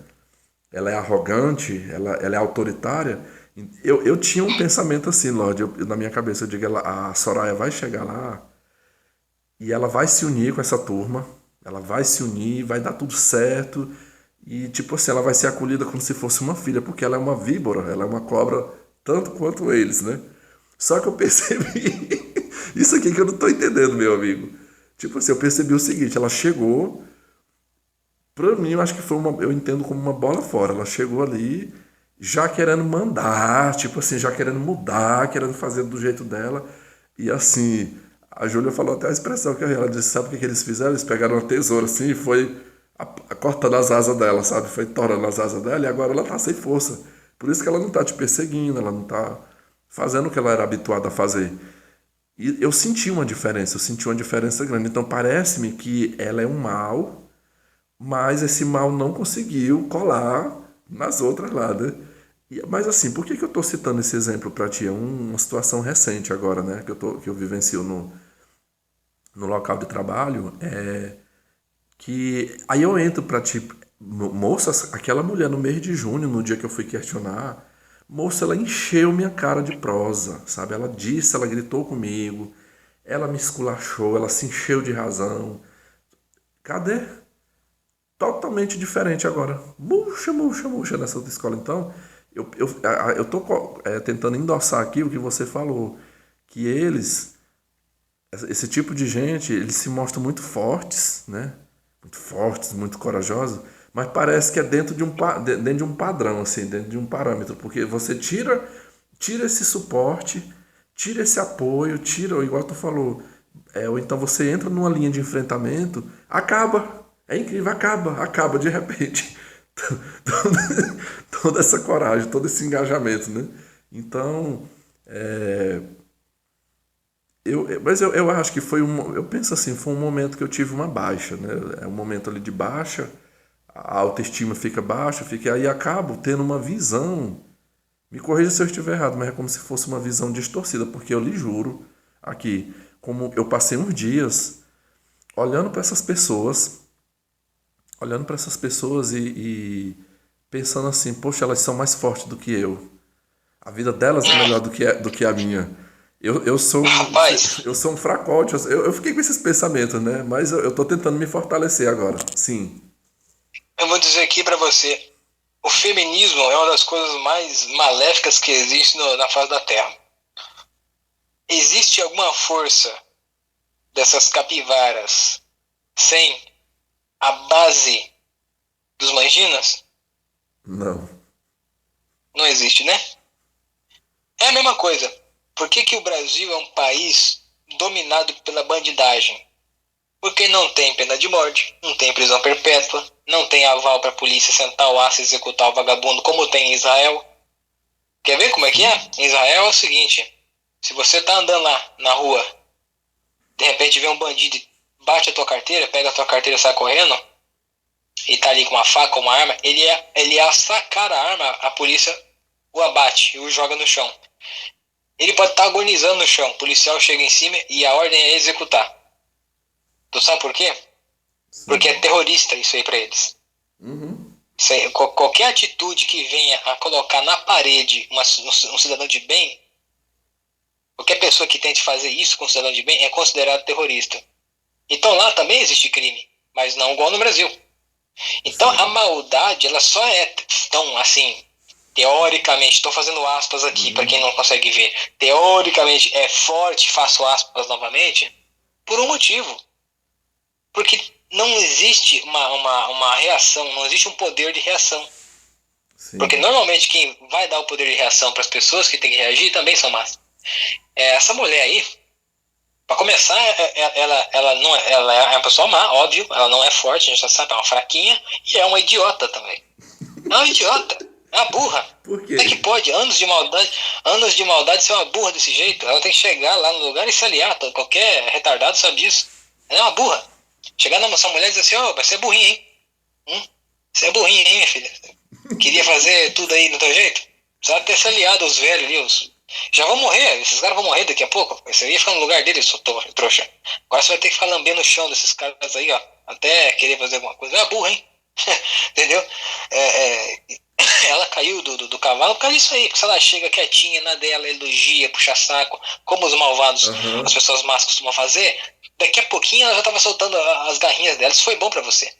Ela é arrogante, ela é autoritária. Eu tinha um pensamento assim, Lorde, na minha cabeça, eu digo, a Soraya vai chegar lá e ela vai se unir com essa turma, ela vai se unir, vai dar tudo certo, E, tipo assim, ela vai ser acolhida como se fosse uma filha, porque ela é uma víbora, ela é uma cobra tanto quanto eles, né? Só que eu percebi isso aqui que eu não tô entendendo, meu amigo. Tipo assim, eu percebi o seguinte, ela chegou, pra mim, eu acho que foi uma, eu entendo como uma bola fora. Ela chegou ali já querendo mandar, tipo assim, já querendo mudar, querendo fazer do jeito dela. E assim, a Júlia falou até a expressão que ela disse, sabe o que que eles fizeram? Eles pegaram uma tesoura assim e foi cortando as asas dela, sabe? Foi torando as asas dela e agora ela tá sem força. Por isso que ela não tá te perseguindo, ela não tá fazendo o que ela era habituada a fazer. E eu senti uma diferença, eu senti uma diferença grande. Então parece-me que ela é um mal, mas esse mal não conseguiu colar nas outras lá, né? Mas assim, por que que eu estou citando esse exemplo para ti? É uma situação recente agora, né? Que eu vivencio no local de trabalho. Que aí eu entro para ti, moça, aquela mulher no mês de junho, no dia que eu fui questionar, moça, ela encheu minha cara de prosa, sabe? Ela disse, ela gritou comigo, ela me esculachou, ela se encheu de razão. Cadê? Totalmente diferente agora. Murcha, murcha, murcha nessa outra escola. Então, eu tô tentando endossar aqui o que você falou, que eles, esse tipo de gente, eles se mostram muito fortes, né? Muito fortes, muito corajosos, mas parece que é dentro de um padrão, assim, dentro de um parâmetro, porque você tira esse suporte, tira esse apoio, tira, igual tu falou, ou então você entra numa linha de enfrentamento, acaba. É incrível, acaba de repente. Toda essa coragem, todo esse engajamento, né? Então, mas eu acho que foi um. Eu penso assim, foi um momento que eu tive uma baixa, né? É um momento ali de baixa, a autoestima fica baixa, fica aí acabo tendo uma visão. Me corrija se eu estiver errado, mas é como se fosse uma visão distorcida, porque eu lhe juro aqui, como eu passei uns dias olhando para essas pessoas, olhando para essas pessoas e pensando assim, poxa, elas são mais fortes do que eu. A vida delas é melhor do que a minha. Eu sou, Rapaz, eu sou um fracote. Eu fiquei com esses pensamentos, né? Mas eu tô tentando me fortalecer agora. Sim. eu vou dizer aqui pra você, o feminismo é uma das coisas mais maléficas que existe na face da Terra. Existe alguma força dessas capivaras sem a base dos manginas? Não. Não existe, né? É a mesma coisa. Por que que o Brasil é um país dominado pela bandidagem? Porque não tem pena de morte, não tem prisão perpétua, não tem aval para a polícia sentar o aço e executar o vagabundo como tem em Israel. Quer ver como é que é? Em Israel é o seguinte, se você tá andando lá na rua, de repente vê um bandido e bate a tua carteira, pega a tua carteira e sai correndo, e tá ali com uma faca ou uma arma, ele ia sacar a arma, a polícia o abate e o joga no chão. Ele pode estar agonizando no chão, o policial chega em cima e a ordem é executar. Tu sabe por quê? Porque é Sim. terrorista isso aí pra eles. Uhum. Isso aí, qualquer atitude que venha a colocar na parede um cidadão de bem, qualquer pessoa que tente fazer isso com um cidadão de bem é considerado terrorista. Então lá também existe crime, mas não igual no Brasil. Então a Sim. maldade, ela só é tão assim, teoricamente, estou fazendo aspas aqui para quem Uhum. não consegue ver, teoricamente é forte, faço aspas novamente, por um motivo. Porque não existe uma reação, não existe um poder de reação. Porque Sim. normalmente quem vai dar o poder de reação para as pessoas que têm que reagir também são más. Essa mulher aí, para começar, ela não é, ela é uma pessoa má, óbvio, ela não é forte, a gente já sabe, é uma fraquinha, e é uma idiota também. É uma idiota, é uma burra. Por Como é que quê? pode anos de maldade ser uma burra desse jeito? Ela tem que chegar lá no lugar e se aliar, qualquer retardado sabe disso. Ela é uma burra. Chegar na nossa mulher e dizer assim, ó, você é burrinho, hein? Você é burrinho, hein, minha filha? Queria fazer tudo aí do teu jeito? Precisava ter se aliado aos velhos ali, já vão morrer, esses caras vão morrer daqui a pouco. Você ia ficar no lugar deles, seu trouxa. Agora você vai ter que ficar lambendo o chão desses caras aí, ó. Até querer fazer alguma coisa. É burra, hein? Entendeu? Ela caiu do cavalo por causa disso aí. Porque se ela chega quietinha na dela, elogia, puxa saco, como os malvados, as Aham. pessoas más costumam fazer, daqui a pouquinho ela já tava soltando as garrinhas dela. Isso foi bom pra você.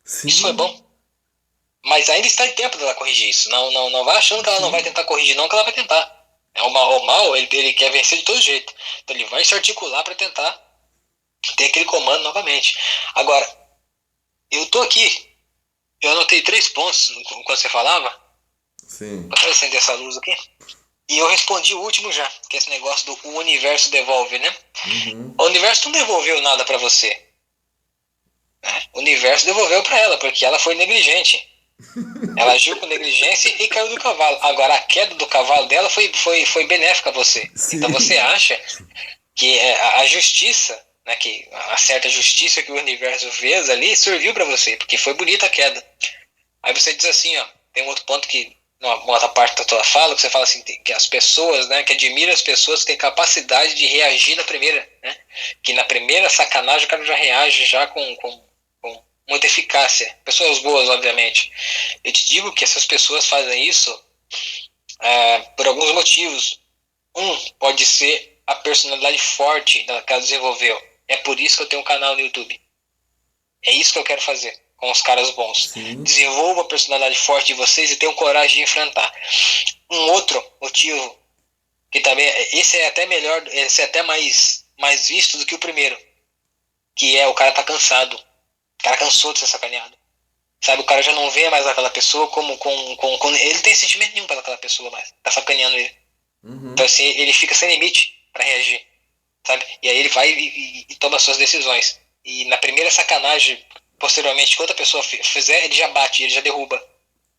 Isso foi Sim. bom. Mas ainda está em tempo dela corrigir isso. Não vai achando que ela não vai tentar corrigir, não, que ela vai tentar. O mal ele quer vencer de todo jeito. Então ele vai se articular para tentar ter aquele comando novamente. Agora, eu tô aqui. Eu anotei 3 pontos quando você falava. Sim. Vou acender essa luz aqui. E eu respondi o último já, que é esse negócio do o universo devolve, né? O universo não devolveu nada para você. Né? O universo devolveu para ela, porque ela foi negligente. Ela agiu com negligência e caiu do cavalo. Agora, a queda do cavalo dela foi benéfica a você. Sim. Então você acha que a justiça, né, que a certa justiça que o universo fez ali, serviu para você, porque foi bonita a queda. Aí você diz assim, ó, tem um outro ponto que, uma outra parte da tua fala, que você fala assim, que as pessoas, né, que admira as pessoas que têm capacidade de reagir na primeira, né, que na primeira sacanagem o cara já reage já com muita eficácia. Pessoas boas, obviamente. Eu te digo que essas pessoas fazem isso por alguns motivos. Pode ser a personalidade forte que ela desenvolveu. É por isso que eu tenho um canal no YouTube. É isso que eu quero fazer com os caras bons. Sim. Desenvolva a personalidade forte de vocês e tenham coragem de enfrentar. Um outro motivo, que também, esse é até melhor, esse é até mais visto do que o primeiro, que é o cara tá cansado. O cara cansou de ser sacaneado. Sabe, o cara já não vê mais aquela pessoa como ele não tem sentimento nenhum para aquela pessoa mais. Tá sacaneando ele. Então assim, ele fica sem limite para reagir. Sabe? E aí ele vai e toma suas decisões. E na primeira sacanagem, posteriormente, que outra pessoa fizer, ele já bate, ele já derruba.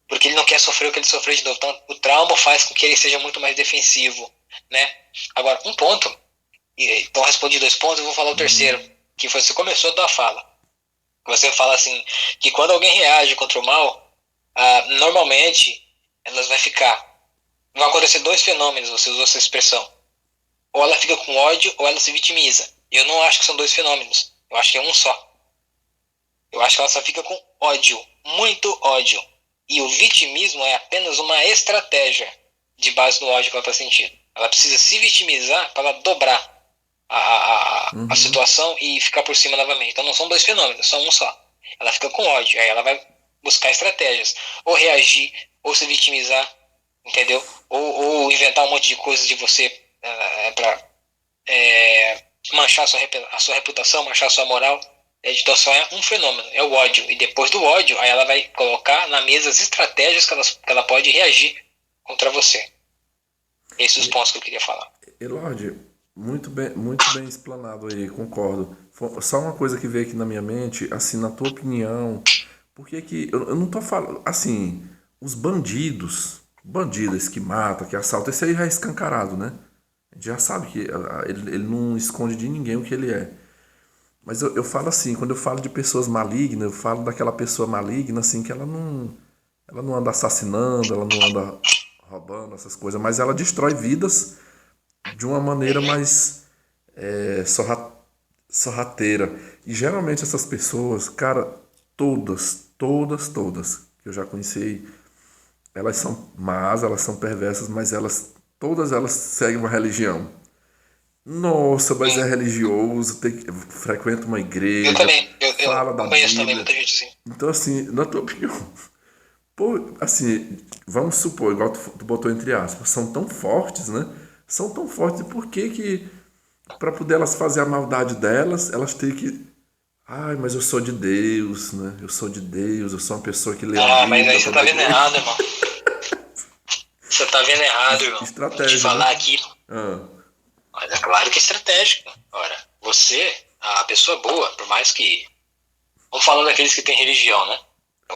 Porque ele não quer sofrer o que ele sofreu de novo. Então, o trauma faz com que ele seja muito mais defensivo. Né? Agora, um ponto. Então, respondi 2 pontos, eu vou falar o terceiro. Que foi, você começou a tua fala. Você fala assim, que quando alguém reage contra o mal, normalmente, elas vão acontecer 2 fenômenos, você usou essa expressão. Ou ela fica com ódio, ou ela se vitimiza. Eu não acho que são 2 fenômenos. Eu acho que é um só. Eu acho que ela só fica com ódio, muito ódio. E o vitimismo é apenas uma estratégia de base no ódio que ela está sentindo. Ela precisa se vitimizar para ela dobrar a situação e ficar por cima novamente. Então não são 2 fenômenos, são um só. Ela fica com ódio, aí ela vai buscar estratégias. Ou reagir, ou se vitimizar, entendeu? Ou inventar um monte de coisas de você para manchar a sua reputação, manchar a sua moral. Então só é um fenômeno, é o ódio. E depois do ódio, aí ela vai colocar na mesa as estratégias que ela pode reagir contra você. Esses são os pontos que eu queria falar. Elorde, muito bem explanado aí, concordo. Só uma coisa que veio aqui na minha mente, assim, na tua opinião, por que que... Eu não tô falando... Assim, os bandidos que matam, que assaltam, esse aí já é escancarado, né? A gente já sabe que ele não esconde de ninguém o que ele é. Mas eu falo assim, quando eu falo de pessoas malignas, eu falo daquela pessoa maligna, assim, que ela não anda assassinando, ela não anda roubando essas coisas, mas ela destrói vidas de uma maneira mais sorrateira. E geralmente essas pessoas, cara, todas que eu já conheci, elas são más, elas são perversas, mas todas elas seguem uma religião. Nossa, mas é religioso, frequenta uma igreja, Eu também, fala da eu conheço Bíblia. também muita gente assim. Então, assim, na tua opinião, pô, assim, vamos supor, igual tu botou entre aspas, são tão fortes, né? São tão fortes, e por que para poder elas fazer a maldade delas, elas têm que... Ai, mas eu sou de Deus, né? Eu sou de Deus, eu sou uma pessoa que lê a Bíblia. Mas aí você tá vendo errado, irmão. Você tá vendo errado, irmão. Estratégia, Vou te falar né? aqui. Olha, claro que é estratégico. Ora, você, a pessoa boa, por mais que... Vamos falar daqueles que têm religião, né?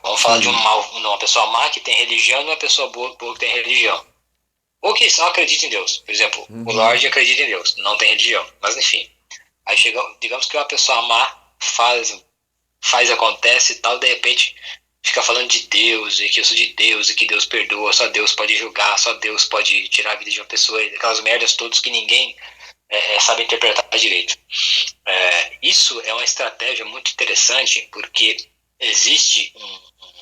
Vamos falar de uma pessoa má que tem religião e uma pessoa boa que tem religião. Ou que só acredita em Deus. Por exemplo, o Lorde acredita em Deus, não tem religião. Mas enfim. Aí digamos que uma pessoa má acontece e tal, de repente fica falando de Deus, e que eu sou de Deus, e que Deus perdoa, só Deus pode julgar, só Deus pode tirar a vida de uma pessoa, aquelas merdas todas que ninguém sabe interpretar direito. Isso é uma estratégia muito interessante, porque existe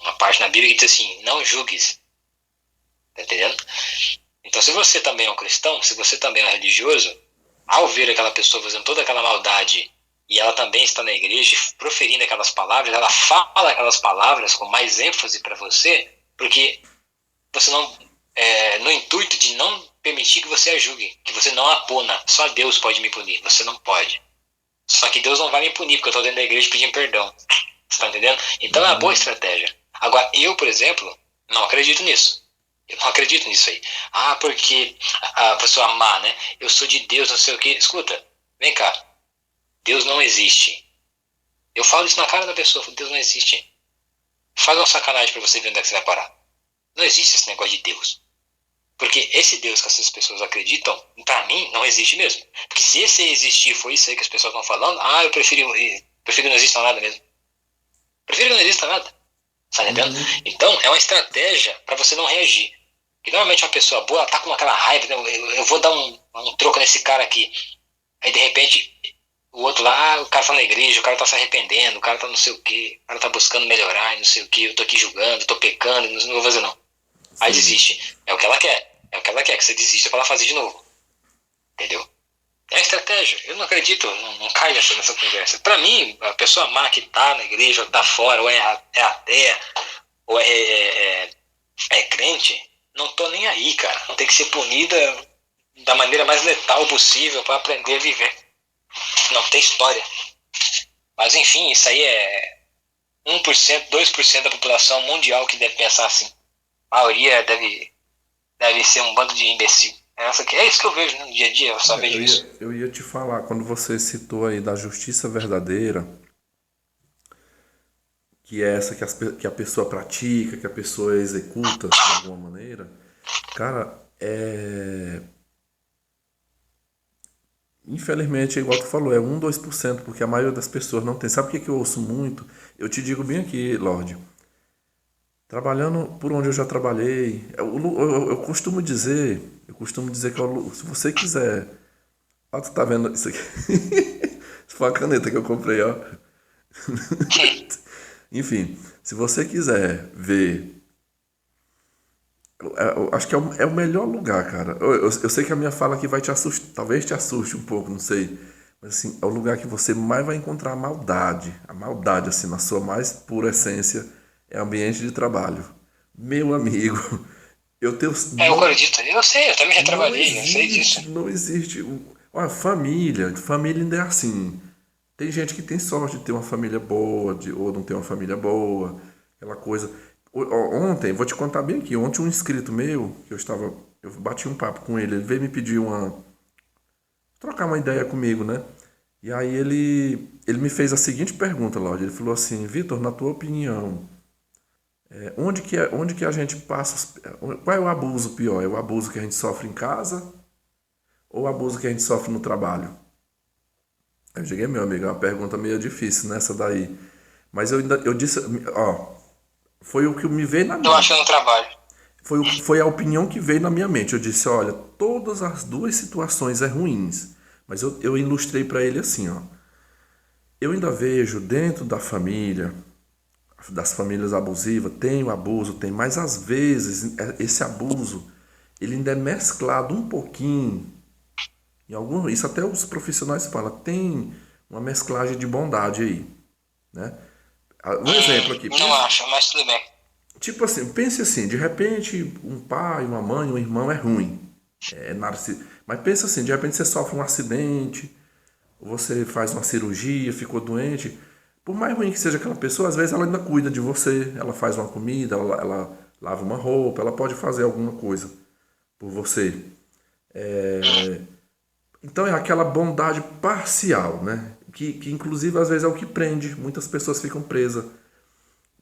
uma parte na Bíblia que diz assim, não julgues. Tá entendendo? Então, se você também é um cristão, se você também é um religioso, ao ver aquela pessoa fazendo toda aquela maldade e ela também está na igreja proferindo aquelas palavras, ela fala aquelas palavras com mais ênfase para você, porque você não, no intuito de não permitir que você a julgue, que você não a puna. Só Deus pode me punir, você não pode. Só que Deus não vai me punir, porque eu estou dentro da igreja pedindo perdão. Você está entendendo? Então é uma boa estratégia. Agora, eu, por exemplo, não acredito nisso. Eu não acredito nisso aí. Ah, porque a pessoa má, né? Eu sou de Deus, não sei o quê. Escuta, vem cá. Deus não existe. Eu falo isso na cara da pessoa. Deus não existe. Faz uma sacanagem pra você ver onde é que você vai parar. Não existe esse negócio de Deus. Porque esse Deus que essas pessoas acreditam, pra mim, não existe mesmo. Porque se esse existir foi isso aí que as pessoas estão falando, eu prefiro que não exista nada mesmo. Prefiro que não exista nada. Tá entendendo? Então, é uma estratégia pra você não reagir. Porque normalmente uma pessoa boa, ela tá com aquela raiva, né? Eu vou dar um troco nesse cara aqui. Aí de repente, o outro lá, o cara tá na igreja, o cara tá se arrependendo, o cara tá não sei o que, o cara tá buscando melhorar, não sei o que, eu tô aqui julgando, tô pecando, não vou fazer não. Aí desiste. É o que ela quer. É o que ela quer, que você desista pra ela fazer de novo. Entendeu? É a estratégia. Eu não acredito, não caio nessa conversa. Pra mim, a pessoa má que tá na igreja, ou tá fora, ou é ateia, ou é crente, não tô nem aí, cara. Tem que ser punida da maneira mais letal possível pra aprender a viver. Não tem história. Mas enfim, isso aí é 1%, 2% da população mundial que deve pensar assim. A maioria deve ser um bando de imbecil. É isso que eu vejo, né, no dia a dia, eu só vejo isso. Eu ia te falar, quando você citou aí da justiça verdadeira, que é essa que a pessoa pratica, que a pessoa executa de alguma maneira, cara, infelizmente, é igual tu falou, é 1, 2%, porque a maioria das pessoas não tem. Sabe o que eu ouço muito? Eu te digo bem aqui, Lorde. Trabalhando por onde eu já trabalhei, eu costumo dizer que se você quiser. Ó, tu tá vendo isso aqui? Isso foi uma caneta que eu comprei, ó. Enfim, se você quiser ver. Eu acho que é o melhor lugar, cara. Eu sei que a minha fala aqui vai te assustar, talvez te assuste um pouco, não sei. Mas assim, é o lugar que você mais vai encontrar a maldade. A maldade, assim, na sua mais pura essência, é ambiente de trabalho. Meu amigo, eu tenho. Eu acredito, eu sei, eu também já Não trabalhei, eu sei disso. existe, não existe. Olha, família ainda é assim. Tem gente que tem sorte de ter uma família boa, ou não ter uma família boa, aquela coisa. Ontem, vou te contar bem aqui, ontem um inscrito meu, eu bati um papo com ele veio me pedir trocar uma ideia comigo, né? E aí ele me fez a seguinte pergunta, Lorde, ele falou assim, Vitor, na tua opinião, onde que a gente passa, qual é o abuso pior? É o abuso que a gente sofre em casa ou o abuso que a gente sofre no trabalho? Eu cheguei, meu amigo, é uma pergunta meio difícil nessa daí. Mas eu disse, ó, foi o que me veio na Eu acho mente. no trabalho. Foi a opinião que veio na minha mente. Eu disse, olha, todas as duas situações é ruins. Mas eu ilustrei para ele assim, ó. Eu ainda vejo dentro da família, das famílias abusivas, tem o abuso, tem, mas às vezes esse abuso, ele ainda é mesclado um pouquinho. Isso até os profissionais falam, tem uma mesclagem de bondade aí, né? Um exemplo aqui. Não acho, mas tudo bem. Tipo assim, pense assim, de repente um pai, uma mãe, um irmão é ruim. Mas pensa assim, de repente você sofre um acidente, você faz uma cirurgia, ficou doente. Por mais ruim que seja aquela pessoa, às vezes ela ainda cuida de você, ela faz uma comida, ela lava uma roupa, ela pode fazer alguma coisa por você. Então é aquela bondade parcial, né? Que inclusive às vezes é o que prende. Muitas pessoas ficam presas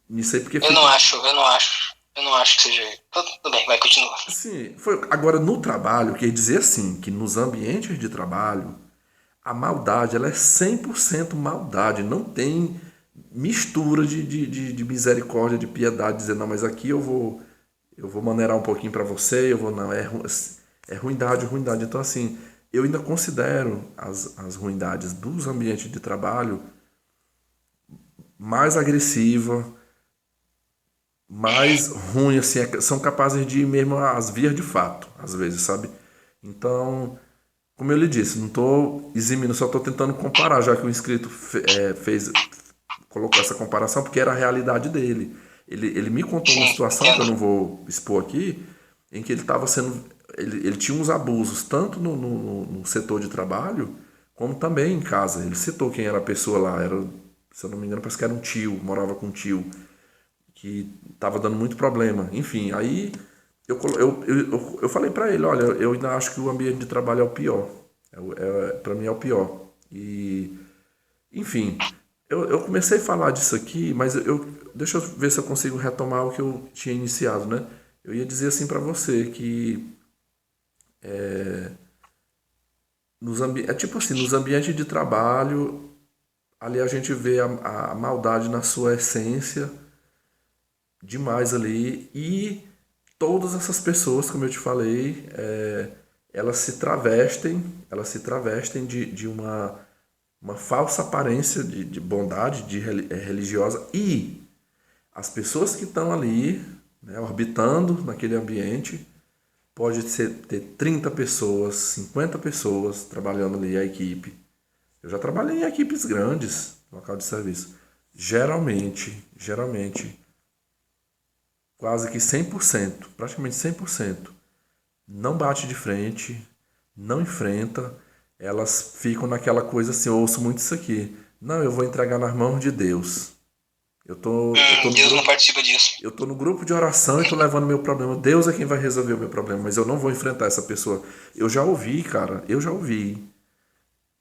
nisso aí porque Eu não ficam. acho, eu não acho. Eu não acho que seja. Tudo bem, vai, continua. Sim, agora no trabalho, quer dizer assim, que nos ambientes de trabalho, a maldade, ela é 100% maldade, não tem mistura de misericórdia, de piedade, dizer, não, mas aqui eu vou maneirar um pouquinho para você, não, é ruindade, ruindade. Então, assim, eu ainda considero as ruindades dos ambientes de trabalho mais agressiva, mais ruim, assim, são capazes de ir mesmo às vias de fato, às vezes, sabe? Então, como eu lhe disse, não estou eximindo, só estou tentando comparar, já que o inscrito colocou essa comparação, porque era a realidade dele. Ele me contou uma Sim, situação que eu entendo. não vou expor aqui, em que ele estava sendo. Ele tinha uns abusos, tanto no setor de trabalho, como também em casa. Ele citou quem era a pessoa lá, era, se eu não me engano, parece que era um tio, morava com um tio, que estava dando muito problema. Enfim, aí eu falei para ele, olha, eu ainda acho que o ambiente de trabalho é o pior. Para mim é o pior. E, enfim, eu comecei a falar disso aqui, mas deixa eu ver se eu consigo retomar o que eu tinha iniciado, né? Eu ia dizer assim para você que é tipo assim, nos ambientes de trabalho, ali a gente vê a maldade na sua essência demais ali e todas essas pessoas, como eu te falei, elas se travestem de uma falsa aparência de bondade, religiosa, e as pessoas que estão ali, né, orbitando naquele ambiente, pode ter 30 pessoas, 50 pessoas trabalhando ali, a equipe. Eu já trabalhei em equipes grandes, local de serviço. Geralmente, quase que 100%, praticamente 100%, não bate de frente, não enfrenta, elas ficam naquela coisa assim, eu ouço muito isso aqui. Não, eu vou entregar nas mãos de Deus. Eu tô no Deus não grupo, participa disso. eu tô no grupo de oração e tô levando meu problema. Deus é quem vai resolver o meu problema, mas eu não vou enfrentar essa pessoa. Eu já ouvi, cara, eu já ouvi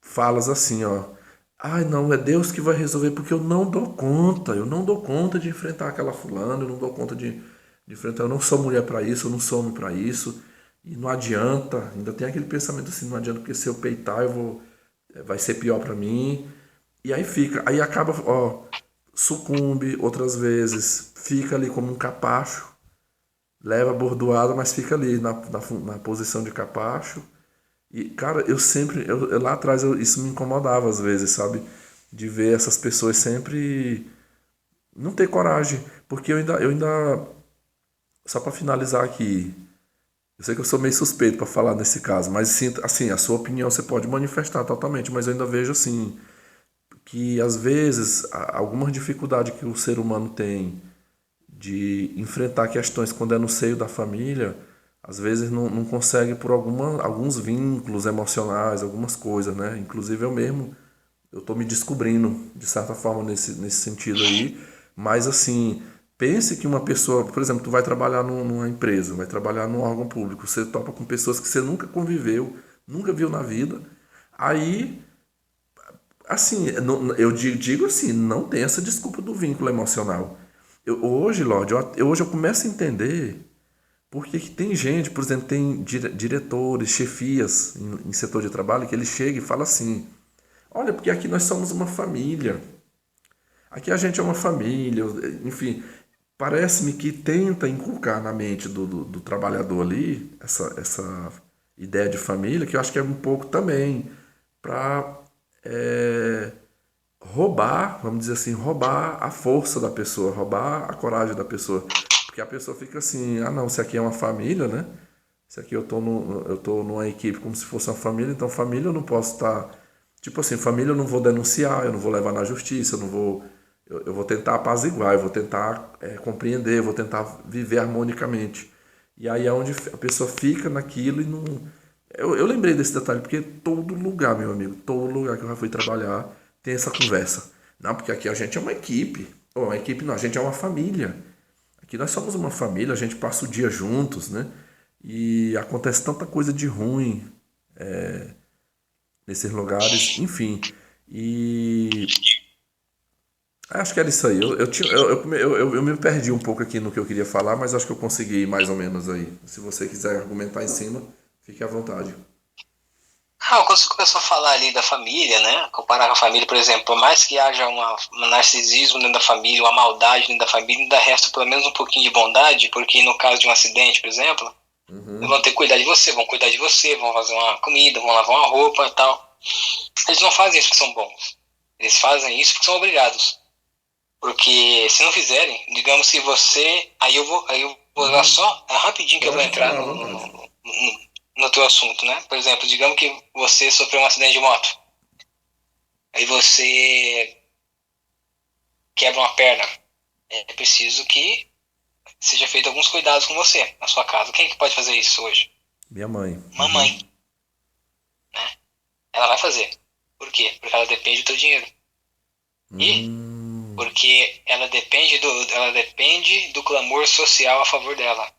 falas assim, ó. Ai, não, é Deus que vai resolver porque eu não dou conta de enfrentar aquela fulana, eu não dou conta de enfrentar, eu não sou mulher para isso, eu não sou homem para isso. E não adianta, ainda tem aquele pensamento assim, não adianta porque se eu peitar eu vou vai ser pior para mim. E aí fica, aí acaba, ó, sucumbe outras vezes, fica ali como um capacho, leva a bordoada, mas fica ali na posição de capacho. E, cara, lá atrás isso me incomodava às vezes, sabe? De ver essas pessoas sempre não ter coragem. Porque só pra finalizar aqui, eu sei que eu sou meio suspeito pra falar nesse caso, mas assim, a sua opinião você pode manifestar totalmente, mas eu ainda vejo assim, que às vezes alguma dificuldade que o ser humano tem de enfrentar questões quando é no seio da família, às vezes não consegue por alguns vínculos emocionais, algumas coisas, né? Inclusive eu mesmo, eu tô me descobrindo, de certa forma, nesse sentido aí, mas assim, pense que uma pessoa, por exemplo, tu vai trabalhar numa empresa, vai trabalhar num órgão público, você topa com pessoas que você nunca conviveu, nunca viu na vida, aí assim, eu digo assim, não tem essa desculpa do vínculo emocional. Hoje, Lorde, hoje eu começo a entender porque que tem gente, por exemplo, tem diretores, chefias em setor de trabalho que ele chega e fala assim: olha, porque aqui nós somos uma família, aqui a gente é uma família, enfim, parece-me que tenta inculcar na mente do trabalhador ali essa ideia de família, que eu acho que é um pouco também para roubar, vamos dizer assim, roubar a força da pessoa, roubar a coragem da pessoa. Porque a pessoa fica assim, ah não, se aqui é uma família, né? Se aqui eu tô numa equipe como se fosse uma família, então família eu não posso estar. Tipo assim, família eu não vou denunciar, eu não vou levar na justiça, eu não vou. Eu vou tentar apaziguar, eu vou tentar compreender, eu vou tentar viver harmonicamente. E aí é onde a pessoa fica naquilo e não. Eu lembrei desse detalhe, porque todo lugar, meu amigo, todo lugar que eu já fui trabalhar tem essa conversa. Não, porque aqui a gente é uma equipe. Ou uma equipe não, a gente é uma família. Aqui nós somos uma família, a gente passa o dia juntos, né? E acontece tanta coisa de ruim nesses lugares, enfim. E acho que era isso aí. Eu me perdi um pouco aqui no que eu queria falar, mas acho que eu consegui ir mais ou menos aí. Se você quiser argumentar em cima, fique à vontade. Ah, quando você começou a falar ali da família, né? Comparar com a família, por exemplo, por mais que haja um narcisismo dentro da família, uma maldade dentro da família, ainda resta pelo menos um pouquinho de bondade, porque no caso de um acidente, por exemplo, eles vão ter que cuidar de você, vão cuidar de você, vão fazer uma comida, vão lavar uma roupa e tal. Eles não fazem isso porque são bons. Eles fazem isso porque são obrigados. Porque se não fizerem, digamos que você. Aí eu vou lá só, rapidinho que eu vou Pode entrar falar à vontade. no teu assunto, né? Por exemplo, digamos que você sofreu um acidente de moto. Aí você quebra uma perna. É preciso que seja feito alguns cuidados com você, na sua casa. Quem é que pode fazer isso hoje? Minha mãe. Mamãe, né? Ela vai fazer. Por quê? Porque ela depende do teu dinheiro. E Hum, porque ela depende do clamor social a favor dela.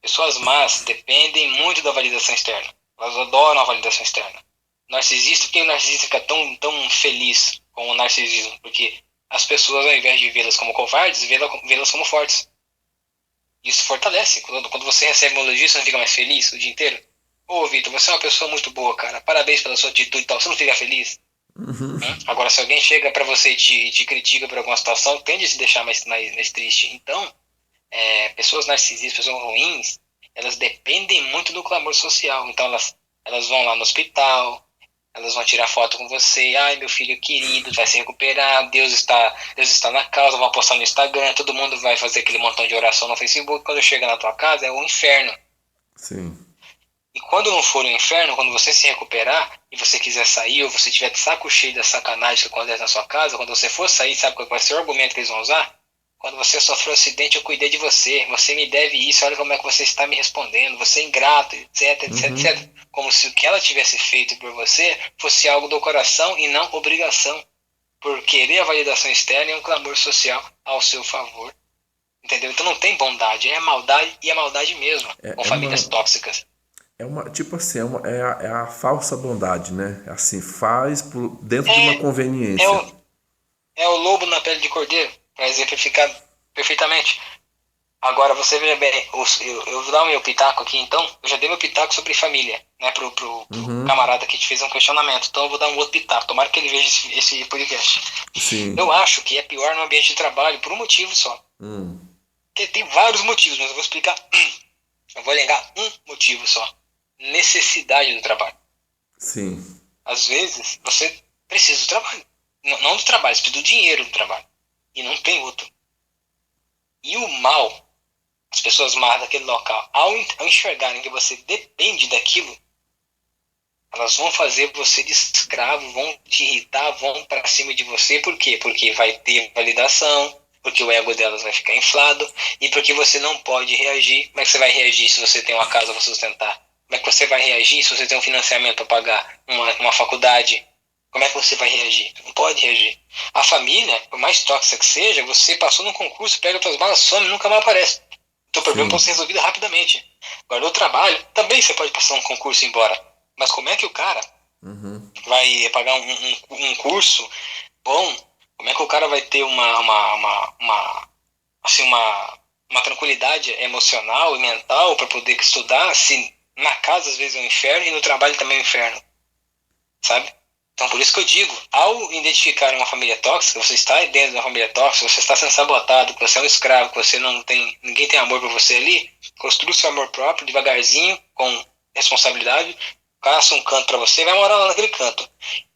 Pessoas más dependem muito da validação externa. Elas adoram a validação externa. Narcisista, porque o narcisista fica tão feliz com o narcisismo? Porque as pessoas, ao invés de vê-las como covardes, vê-las como fortes. Isso fortalece. Quando você recebe um elogio, você não fica mais feliz o dia inteiro? Ô, Vitor, você é uma pessoa muito boa, cara. Parabéns pela sua atitude e tal. Você não fica feliz? Agora, se alguém chega pra você e te critica por alguma situação, tende a se deixar mais triste. Então, pessoas narcisistas, pessoas ruins, elas dependem muito do clamor social. Então, elas vão lá no hospital, elas vão tirar foto com você. Ai, meu filho querido, vai se recuperar. Deus está na causa. Vão postar no Instagram. Todo mundo vai fazer aquele montão de oração no Facebook. Quando chega na tua casa, é o inferno. sim. E quando não for o inferno, quando você se recuperar e você quiser sair, ou você tiver de saco cheio da sacanagem que acontece na sua casa, quando você for sair, sabe qual vai ser o argumento que eles vão usar? Quando você sofreu um acidente, eu cuidei de você. Você me deve isso, olha como é que você está me respondendo. Você é ingrato, etc, etc, etc. Como se o que ela tivesse feito por você fosse algo do coração e não obrigação. Por querer a validação externa e um clamor social ao seu favor. Entendeu? Então não tem bondade, é a maldade e a maldade mesmo, com É famílias uma, tóxicas. tipo assim, é a falsa bondade, né? Assim, faz dentro de uma É, é, conveniência. o, é o lobo na pele de cordeiro, para exemplificar perfeitamente. Agora, você veja bem, eu vou dar o meu pitaco aqui, então. Eu já dei meu pitaco sobre família, né, pro camarada que te fez um questionamento. Então, eu vou dar um outro pitaco. Tomara que ele veja esse podcast. Eu Sim. acho que é pior no ambiente de trabalho por um motivo só. Hum, Porque tem vários motivos, mas eu vou explicar. Eu vou alegar um motivo só. Necessidade do trabalho. sim. Às vezes, você precisa do trabalho. Não do trabalho, você precisa do dinheiro do trabalho. E não tem outro. E o mal, as pessoas más daquele local, ao enxergarem que você depende daquilo, elas vão fazer você de escravo, vão te irritar, vão para cima de você. Por quê? Porque vai ter validação, porque o ego delas vai ficar inflado e porque você não pode reagir. Como é que você vai reagir se você tem uma casa para sustentar? Como é que você vai reagir se você tem um financiamento para pagar uma faculdade? Como é que você vai reagir? Não pode reagir. A família, por mais tóxica que seja, você passou num concurso, pega suas balas, some e nunca mais aparece. O teu problema pode ser Sim. resolvido rapidamente. Agora, no trabalho, também você pode passar um concurso e ir embora. Mas como é que o cara vai pagar um curso bom? Como é que o cara vai ter assim, uma tranquilidade emocional e mental para poder estudar se na casa às vezes é um inferno e no trabalho também é um inferno, sabe? Então, por isso que eu digo, ao identificar uma família tóxica, você está dentro de uma família tóxica, você está sendo sabotado, que você é um escravo, que você não tem, ninguém tem amor por você ali, construa o seu amor próprio devagarzinho, com responsabilidade, caça um canto para você, vai morar lá naquele canto.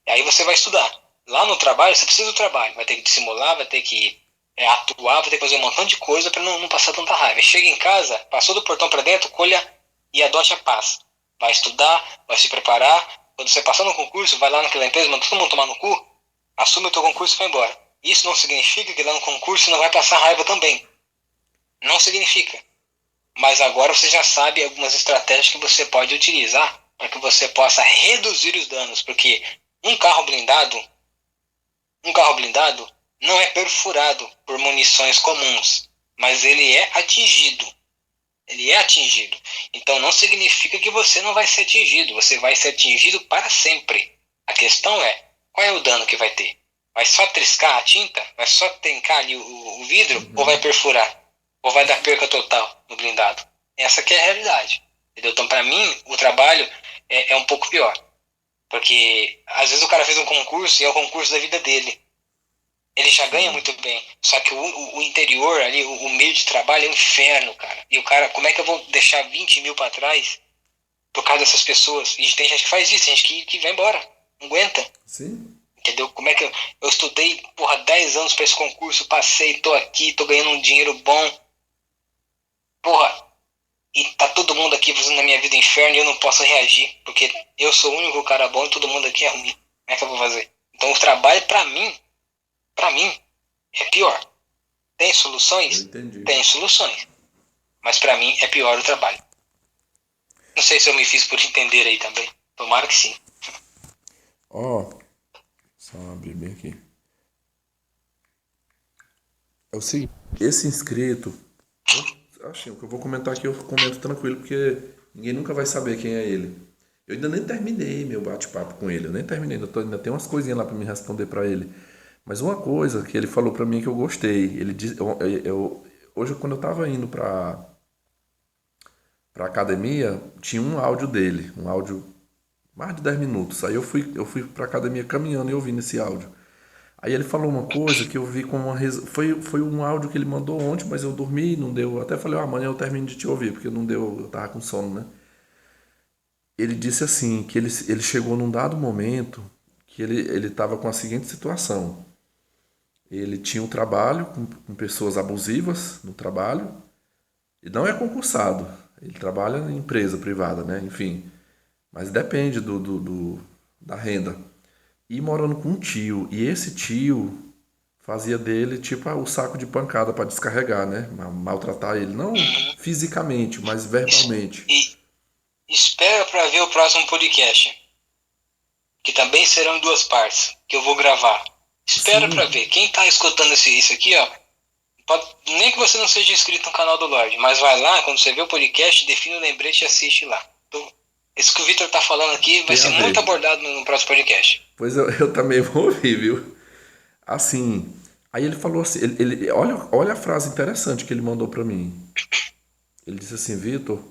E aí você vai estudar. Lá no trabalho, você precisa do trabalho, vai ter que dissimular, vai ter que atuar, vai ter que fazer um montão de coisa para não passar tanta raiva. Chega em casa, passou do portão para dentro, colha e adote a paz. Vai estudar, vai se preparar. Quando você passar no concurso, vai lá naquela empresa, manda todo mundo tomar no cu, assume o teu concurso e vai embora. Isso não significa que lá no concurso não vai passar raiva também. Não significa. Mas agora você já sabe algumas estratégias que você pode utilizar para que você possa reduzir os danos, porque um carro blindado, um carro blindado não é perfurado por munições comuns, mas ele é atingido. Ele é atingido. Então não significa que você não vai ser atingido. Você vai ser atingido para sempre. A questão é, qual é o dano que vai ter? Vai só triscar a tinta? Vai só trincar ali o vidro? Ou vai perfurar? Ou vai dar perca total no blindado? Essa que é a realidade. Entendeu? Então, para mim, o trabalho é um pouco pior. Porque às vezes o cara fez um concurso e é o concurso da vida dele. Ele já ganha Sim. muito bem. Só que o interior ali, o meio de trabalho é um inferno, cara. E o cara, como é que eu vou deixar 20 mil pra trás por causa dessas pessoas? E tem gente que faz isso, tem gente que vai embora. Não aguenta. Sim. Entendeu? Como é que eu estudei, porra, 10 anos pra esse concurso, passei, tô aqui, tô ganhando um dinheiro bom. Porra, e tá todo mundo aqui fazendo na minha vida inferno e eu não posso reagir, porque eu sou o único cara bom e todo mundo aqui é ruim. Como é que eu vou fazer? Então o trabalho, pra mim, é pior. Tem Eu soluções? entendi. Tem soluções. Mas pra mim é pior o trabalho. Não sei se eu me fiz por entender aí também. Tomara que sim. Ó, só abrir bem aqui. É o seguinte, esse inscrito, assim, o que eu vou comentar aqui eu comento tranquilo, porque ninguém nunca vai saber quem é ele. Eu ainda nem terminei meu bate-papo com ele, eu nem terminei, ainda tem umas coisinhas lá para me responder para ele. Mas uma coisa que ele falou para mim que eu gostei, ele disse, hoje quando eu tava indo para academia, tinha um áudio dele, um áudio mais de 10 minutos. Aí eu fui para academia caminhando e ouvindo esse áudio. Aí ele falou uma coisa que eu vi como foi um áudio que ele mandou ontem, mas eu dormi, não deu. Até falei, amanhã eu termino de te ouvir, porque não deu, eu tava com sono, né? Ele disse assim, que ele chegou num dado momento que ele tava com a seguinte situação. Ele tinha um trabalho com pessoas abusivas no trabalho, e não é concursado. Ele trabalha em empresa privada, né? Enfim, mas depende da renda. E morando com um tio, e esse tio fazia dele tipo o saco de pancada para descarregar, né? Maltratar ele, não Uhum. fisicamente, mas Es- verbalmente. E espera pra ver o próximo podcast. Que também serão 2 partes. Que eu vou gravar. Espera pra Sim, ver. Quem tá escutando isso aqui, ó. Nem que você não seja inscrito no canal do Lorde, mas vai lá, quando você vê o podcast, define o lembrete e assiste lá. Então, isso que o Victor tá falando aqui vai tem a ser muito ver. abordado no próximo podcast. Pois eu também vou ouvir, viu? Assim, aí ele falou assim, olha a frase interessante que ele mandou para mim. Ele disse assim, Vitor,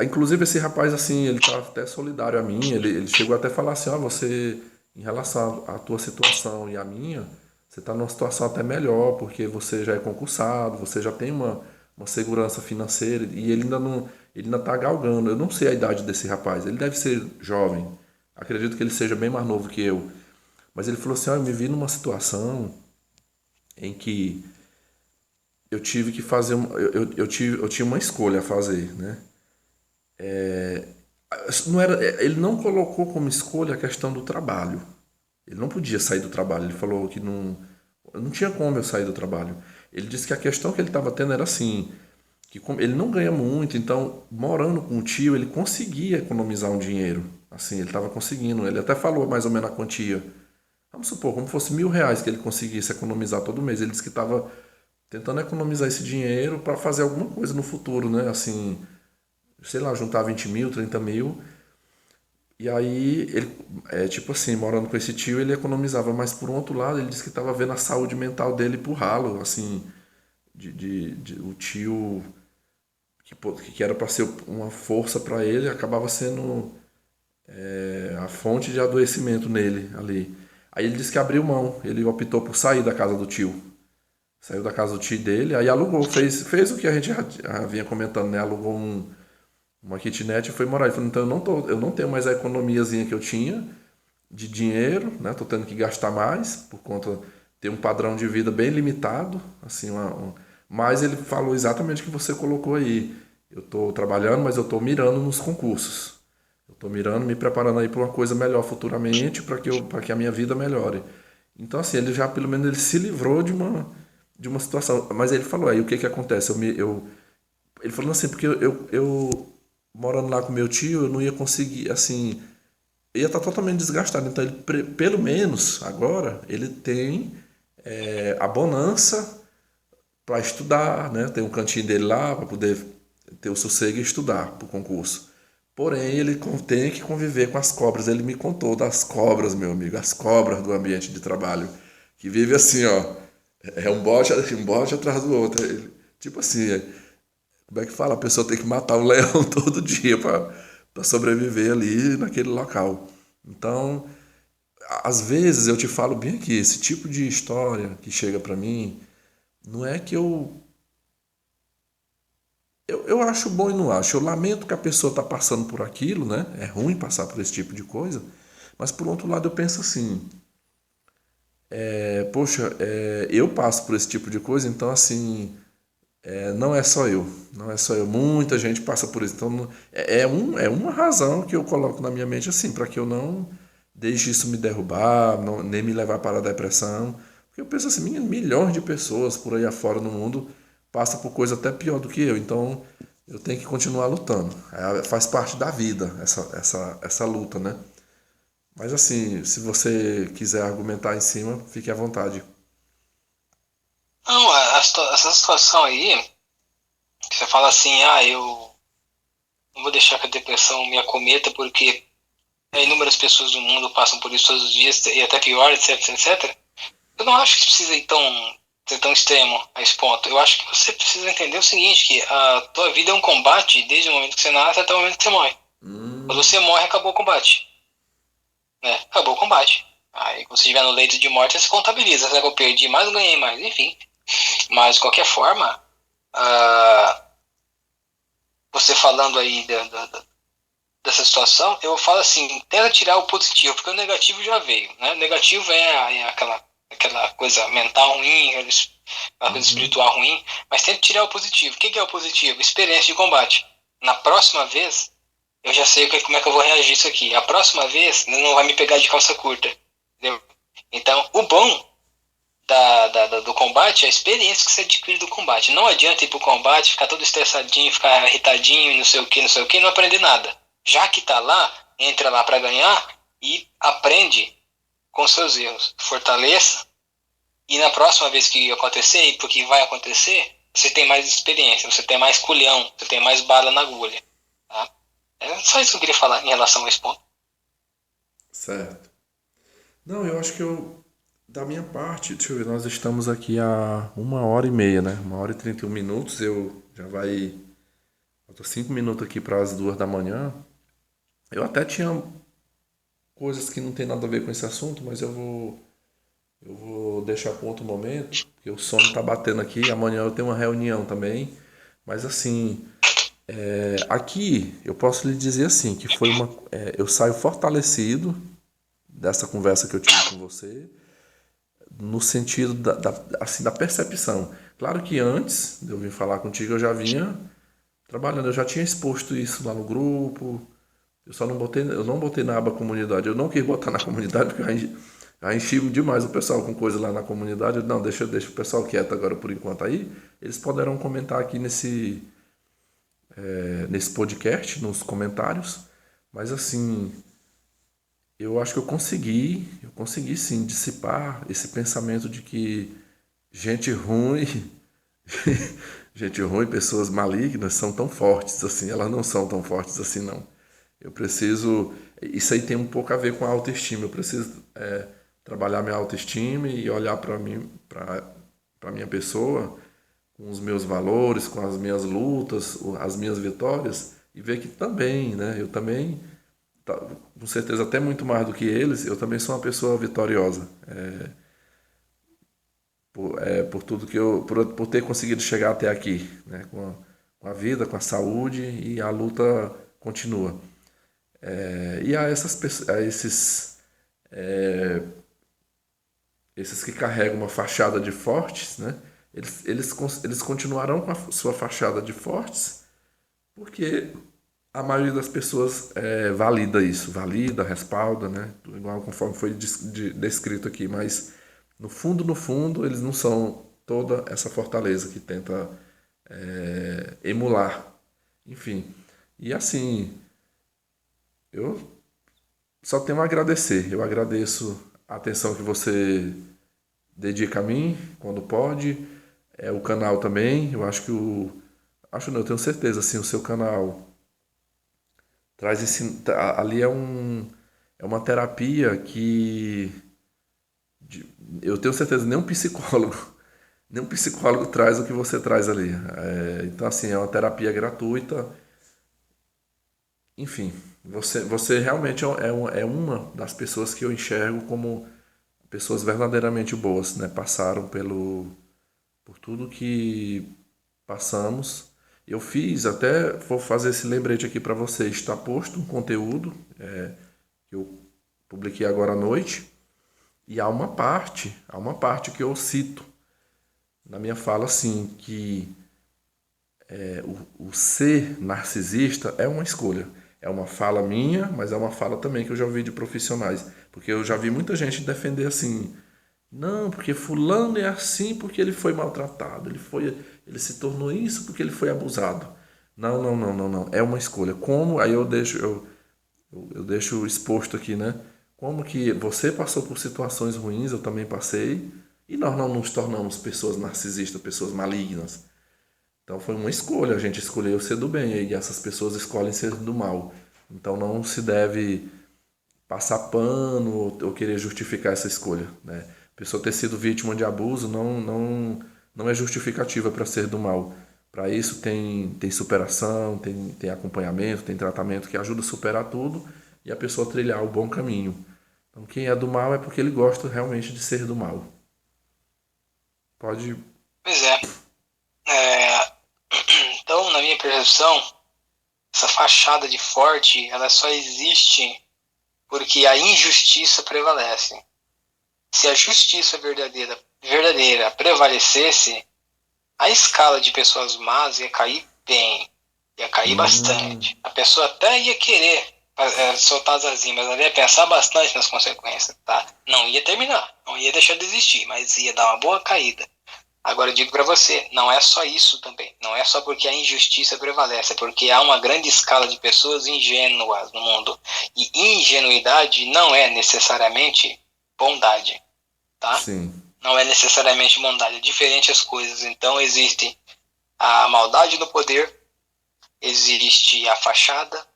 inclusive esse rapaz assim, ele tá até solidário a mim, ele chegou até a falar assim, ó, você, em relação à tua situação e à minha, você tá numa situação até melhor, porque você já é concursado, você já tem uma segurança financeira, e ele ainda não, ele ainda tá galgando. Eu não sei a idade desse rapaz, ele deve ser jovem, acredito que ele seja bem mais novo que eu, mas ele falou assim, ó, eu me vi numa situação em que eu tive que fazer, eu tinha uma escolha a fazer, né? Não era, ele não colocou como escolha a questão do trabalho. Ele não podia sair do trabalho. Ele falou que não tinha como eu sair do trabalho. Ele disse que a questão que ele estava tendo era assim, que ele não ganha muito, então morando com o tio ele conseguia economizar um dinheiro. Assim, ele estava conseguindo. Ele até falou mais ou menos a quantia. Vamos supor, como fosse R$ 1.000 que ele conseguisse economizar todo mês. Ele disse que estava tentando economizar esse dinheiro para fazer alguma coisa no futuro, né? Assim, sei lá, juntar 20 mil, 30 mil. E aí, ele, tipo assim, morando com esse tio, ele economizava, mas por um outro lado, ele disse que estava vendo a saúde mental dele pro ralo, assim, o tio que era para ser uma força para ele, acabava sendo a fonte de adoecimento nele ali. Aí ele disse que abriu mão, ele optou por sair da casa do tio. Saiu da casa do tio dele, aí alugou, fez o que a gente já vinha comentando, né? Alugou uma kitnet e foi morar. Ele falou, então eu não tenho mais a economiazinha que eu tinha de dinheiro, né? Tô tendo que gastar mais por conta de ter um padrão de vida bem limitado, assim, mas ele falou exatamente o que você colocou aí. Eu tô trabalhando, mas eu tô mirando nos concursos. Eu tô mirando, me preparando aí para uma coisa melhor futuramente, para que a minha vida melhore. Então assim, ele já pelo menos ele se livrou de uma situação, mas ele falou aí o que que acontece? Ele falou assim, porque eu morando lá com meu tio, eu não ia conseguir, assim, ia estar totalmente desgastado. Então, ele, pelo menos agora, ele tem a bonança para estudar, né? Tem um cantinho dele lá para poder ter o sossego e estudar para o concurso. Porém, ele tem que conviver com as cobras. Ele me contou das cobras, meu amigo, as cobras do ambiente de trabalho, que vive assim, ó, é um bote atrás do outro. Tipo assim, como é que fala? A pessoa tem que matar um leão todo dia para sobreviver ali naquele local. Então, às vezes eu te falo bem aqui, esse tipo de história que chega para mim, não é que eu acho bom e não acho. Eu lamento que a pessoa está passando por aquilo, né? É ruim passar por esse tipo de coisa. Mas por outro lado eu penso assim, poxa, eu passo por esse tipo de coisa, então assim, Não é só eu, não é só eu, muita gente passa por isso. Então, é uma razão que eu coloco na minha mente assim, para que eu não deixe isso me derrubar, nem me levar para a depressão. Porque eu penso assim, milhões de pessoas por aí afora no mundo passam por coisa até pior do que eu. Então, eu tenho que continuar lutando. Faz parte da vida essa luta, né? Mas assim, se você quiser argumentar em cima, fique à vontade. Não, essa situação aí, que você fala assim, eu não vou deixar que a depressão me acometa porque inúmeras pessoas do mundo passam por isso todos os dias, e até pior, etc, etc. Eu não acho que precisa ser tão extremo a esse ponto. Eu acho que você precisa entender o seguinte, que a tua vida é um combate desde o momento que você nasce até o momento que você morre. Quando você morre, acabou o combate. Né? Acabou o combate. Aí, quando você estiver no leito de morte, você contabiliza. Será que eu perdi mais ou ganhei mais? Enfim. Mas, de qualquer forma, você falando aí dessa situação, eu falo assim, tenta tirar o positivo, porque o negativo já veio. Né? O negativo é aquela coisa mental ruim, aquela coisa espiritual ruim, mas tenta tirar o positivo. O que é o positivo? Experiência de combate. Na próxima vez, eu já sei como é que eu vou reagir isso aqui. A próxima vez, não vai me pegar de calça curta. Entendeu? Então, o bom do combate é a experiência que você adquire do combate. Não adianta ir pro combate, ficar todo estressadinho, ficar irritadinho, não sei o que, e não aprender nada. Já que tá lá, entra lá para ganhar e aprende com seus erros. Fortaleça. E na próxima vez que acontecer, e porque vai acontecer, você tem mais experiência, você tem mais culhão, você tem mais bala na agulha. Tá? É só isso que eu queria falar em relação a esse ponto. Certo. Não, eu acho que da minha parte, deixa eu ver, nós estamos aqui há 1h30, né? 1h31. Eu já vai. Faltam 5 minutos aqui para as 2 da manhã. Eu até tinha coisas que não tem nada a ver com esse assunto, mas eu vou deixar para outro momento, porque o sono tá batendo aqui. Amanhã eu tenho uma reunião também. Mas assim, aqui eu posso lhe dizer assim, que foi eu saio fortalecido dessa conversa que eu tive com você, no sentido assim, da percepção. Claro que antes de eu vir falar contigo, eu já vinha trabalhando, eu já tinha exposto isso lá no grupo, eu não botei na aba comunidade, eu não quis botar na comunidade, porque já enchi demais o pessoal com coisa lá na comunidade. Não, deixa o pessoal quieto agora por enquanto. Aí eles poderão comentar aqui nesse podcast, nos comentários, mas assim, eu acho que eu consegui sim dissipar esse pensamento de que gente ruim, gente ruim, pessoas malignas são tão fortes assim. Elas não são tão fortes assim, não. Eu preciso, isso aí tem um pouco a ver com a autoestima. Eu preciso trabalhar minha autoestima e olhar para mim, para minha pessoa, com os meus valores, com as minhas lutas, as minhas vitórias, e ver que também, né? Eu também, com certeza até muito mais do que eles, eu também sou uma pessoa vitoriosa. Por tudo que por ter conseguido chegar até aqui, né? Com a vida, com a saúde, e a luta continua. E a esses que carregam uma fachada de fortes, né? Eles continuarão com a sua fachada de fortes, porque a maioria das pessoas valida isso, valida, respalda, né? Igual conforme foi descrito aqui, mas no fundo, eles não são toda essa fortaleza que tenta emular. Enfim, e assim, eu só tenho a agradecer. Eu agradeço a atenção que você dedica a mim quando pode. O canal também. Eu acho que acho não, eu tenho certeza, assim, o seu canal traz esse. Ali é uma terapia que eu tenho certeza nenhum psicólogo traz o que você traz ali. Então, assim, é uma terapia gratuita. Enfim, você realmente é uma das pessoas que eu enxergo como pessoas verdadeiramente boas, né? Passaram por tudo que passamos. Eu vou fazer esse lembrete aqui para você. Está posto um conteúdo que eu publiquei agora à noite, e há uma parte que eu cito na minha fala, assim, que o ser narcisista é uma escolha. É uma fala minha, mas é uma fala também que eu já ouvi de profissionais. Porque eu já vi muita gente defender assim, não, porque fulano é assim porque ele foi maltratado, ele se tornou isso porque ele foi abusado. Não, não, não, não, não. É uma escolha. Como? Aí eu deixo exposto aqui, né? Como que você passou por situações ruins, eu também passei, e nós não nos tornamos pessoas narcisistas, pessoas malignas. Então foi uma escolha, a gente escolheu ser do bem, e essas pessoas escolhem ser do mal. Então não se deve passar pano ou querer justificar essa escolha, né? A pessoa ter sido vítima de abuso não é justificativa para ser do mal. Para isso tem superação, tem acompanhamento, tem tratamento que ajuda a superar tudo e a pessoa trilhar o bom caminho. Então quem é do mal é porque ele gosta realmente de ser do mal. Pode. Pois é. Então, na minha percepção, essa fachada de forte, ela só existe porque a injustiça prevalece. Se a justiça verdadeira prevalecesse, a escala de pessoas más ia cair bem, ia cair bastante. A pessoa até ia querer soltar as asinhas, mas ela ia pensar bastante nas consequências, tá? Não ia terminar, não ia deixar de existir, mas ia dar uma boa caída. Agora eu digo para você, não é só isso também. Não é só porque a injustiça prevalece, é porque há uma grande escala de pessoas ingênuas no mundo. E ingenuidade não é necessariamente bondade, tá? Sim. Não é necessariamente bondade, é diferente as coisas. Então existe a maldade no poder, existe a fachada,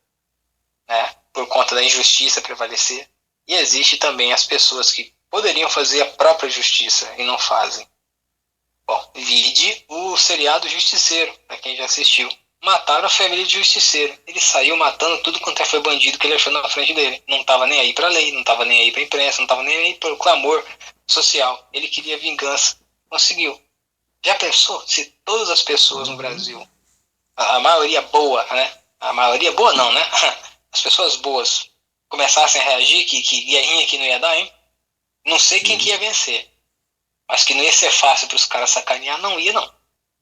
né, por conta da injustiça prevalecer, e existe também as pessoas que poderiam fazer a própria justiça e não fazem. Bom, vide o seriado Justiceiro, para quem já assistiu. Mataram a família de Justiceiro. Ele saiu matando tudo quanto foi bandido que ele achou na frente dele. Não estava nem aí para a lei, não estava nem aí para a imprensa, não estava nem aí para o clamor social. Ele queria vingança. Conseguiu. Já pensou se todas as pessoas no Brasil, a maioria boa, né? A maioria boa não, né? As pessoas boas começassem a reagir, que guerrinha que não ia dar, hein? Não sei quem que ia vencer. Mas que não ia ser fácil para os caras sacanear, não ia não.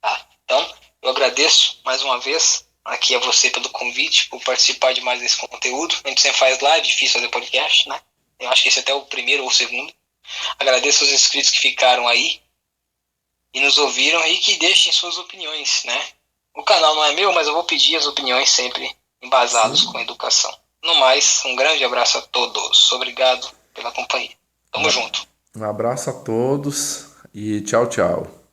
Tá? Então, eu agradeço mais uma vez aqui a você pelo convite, por participar de mais desse conteúdo. A gente sempre faz live, difícil fazer podcast, né? Eu acho que esse é até o primeiro ou o segundo. Agradeço os inscritos que ficaram aí e nos ouviram e que deixem suas opiniões, né? O canal não é meu, mas eu vou pedir as opiniões sempre embasadas com educação. No mais, um grande abraço a todos. Obrigado pela companhia. Tamo junto. Um abraço a todos e tchau, tchau.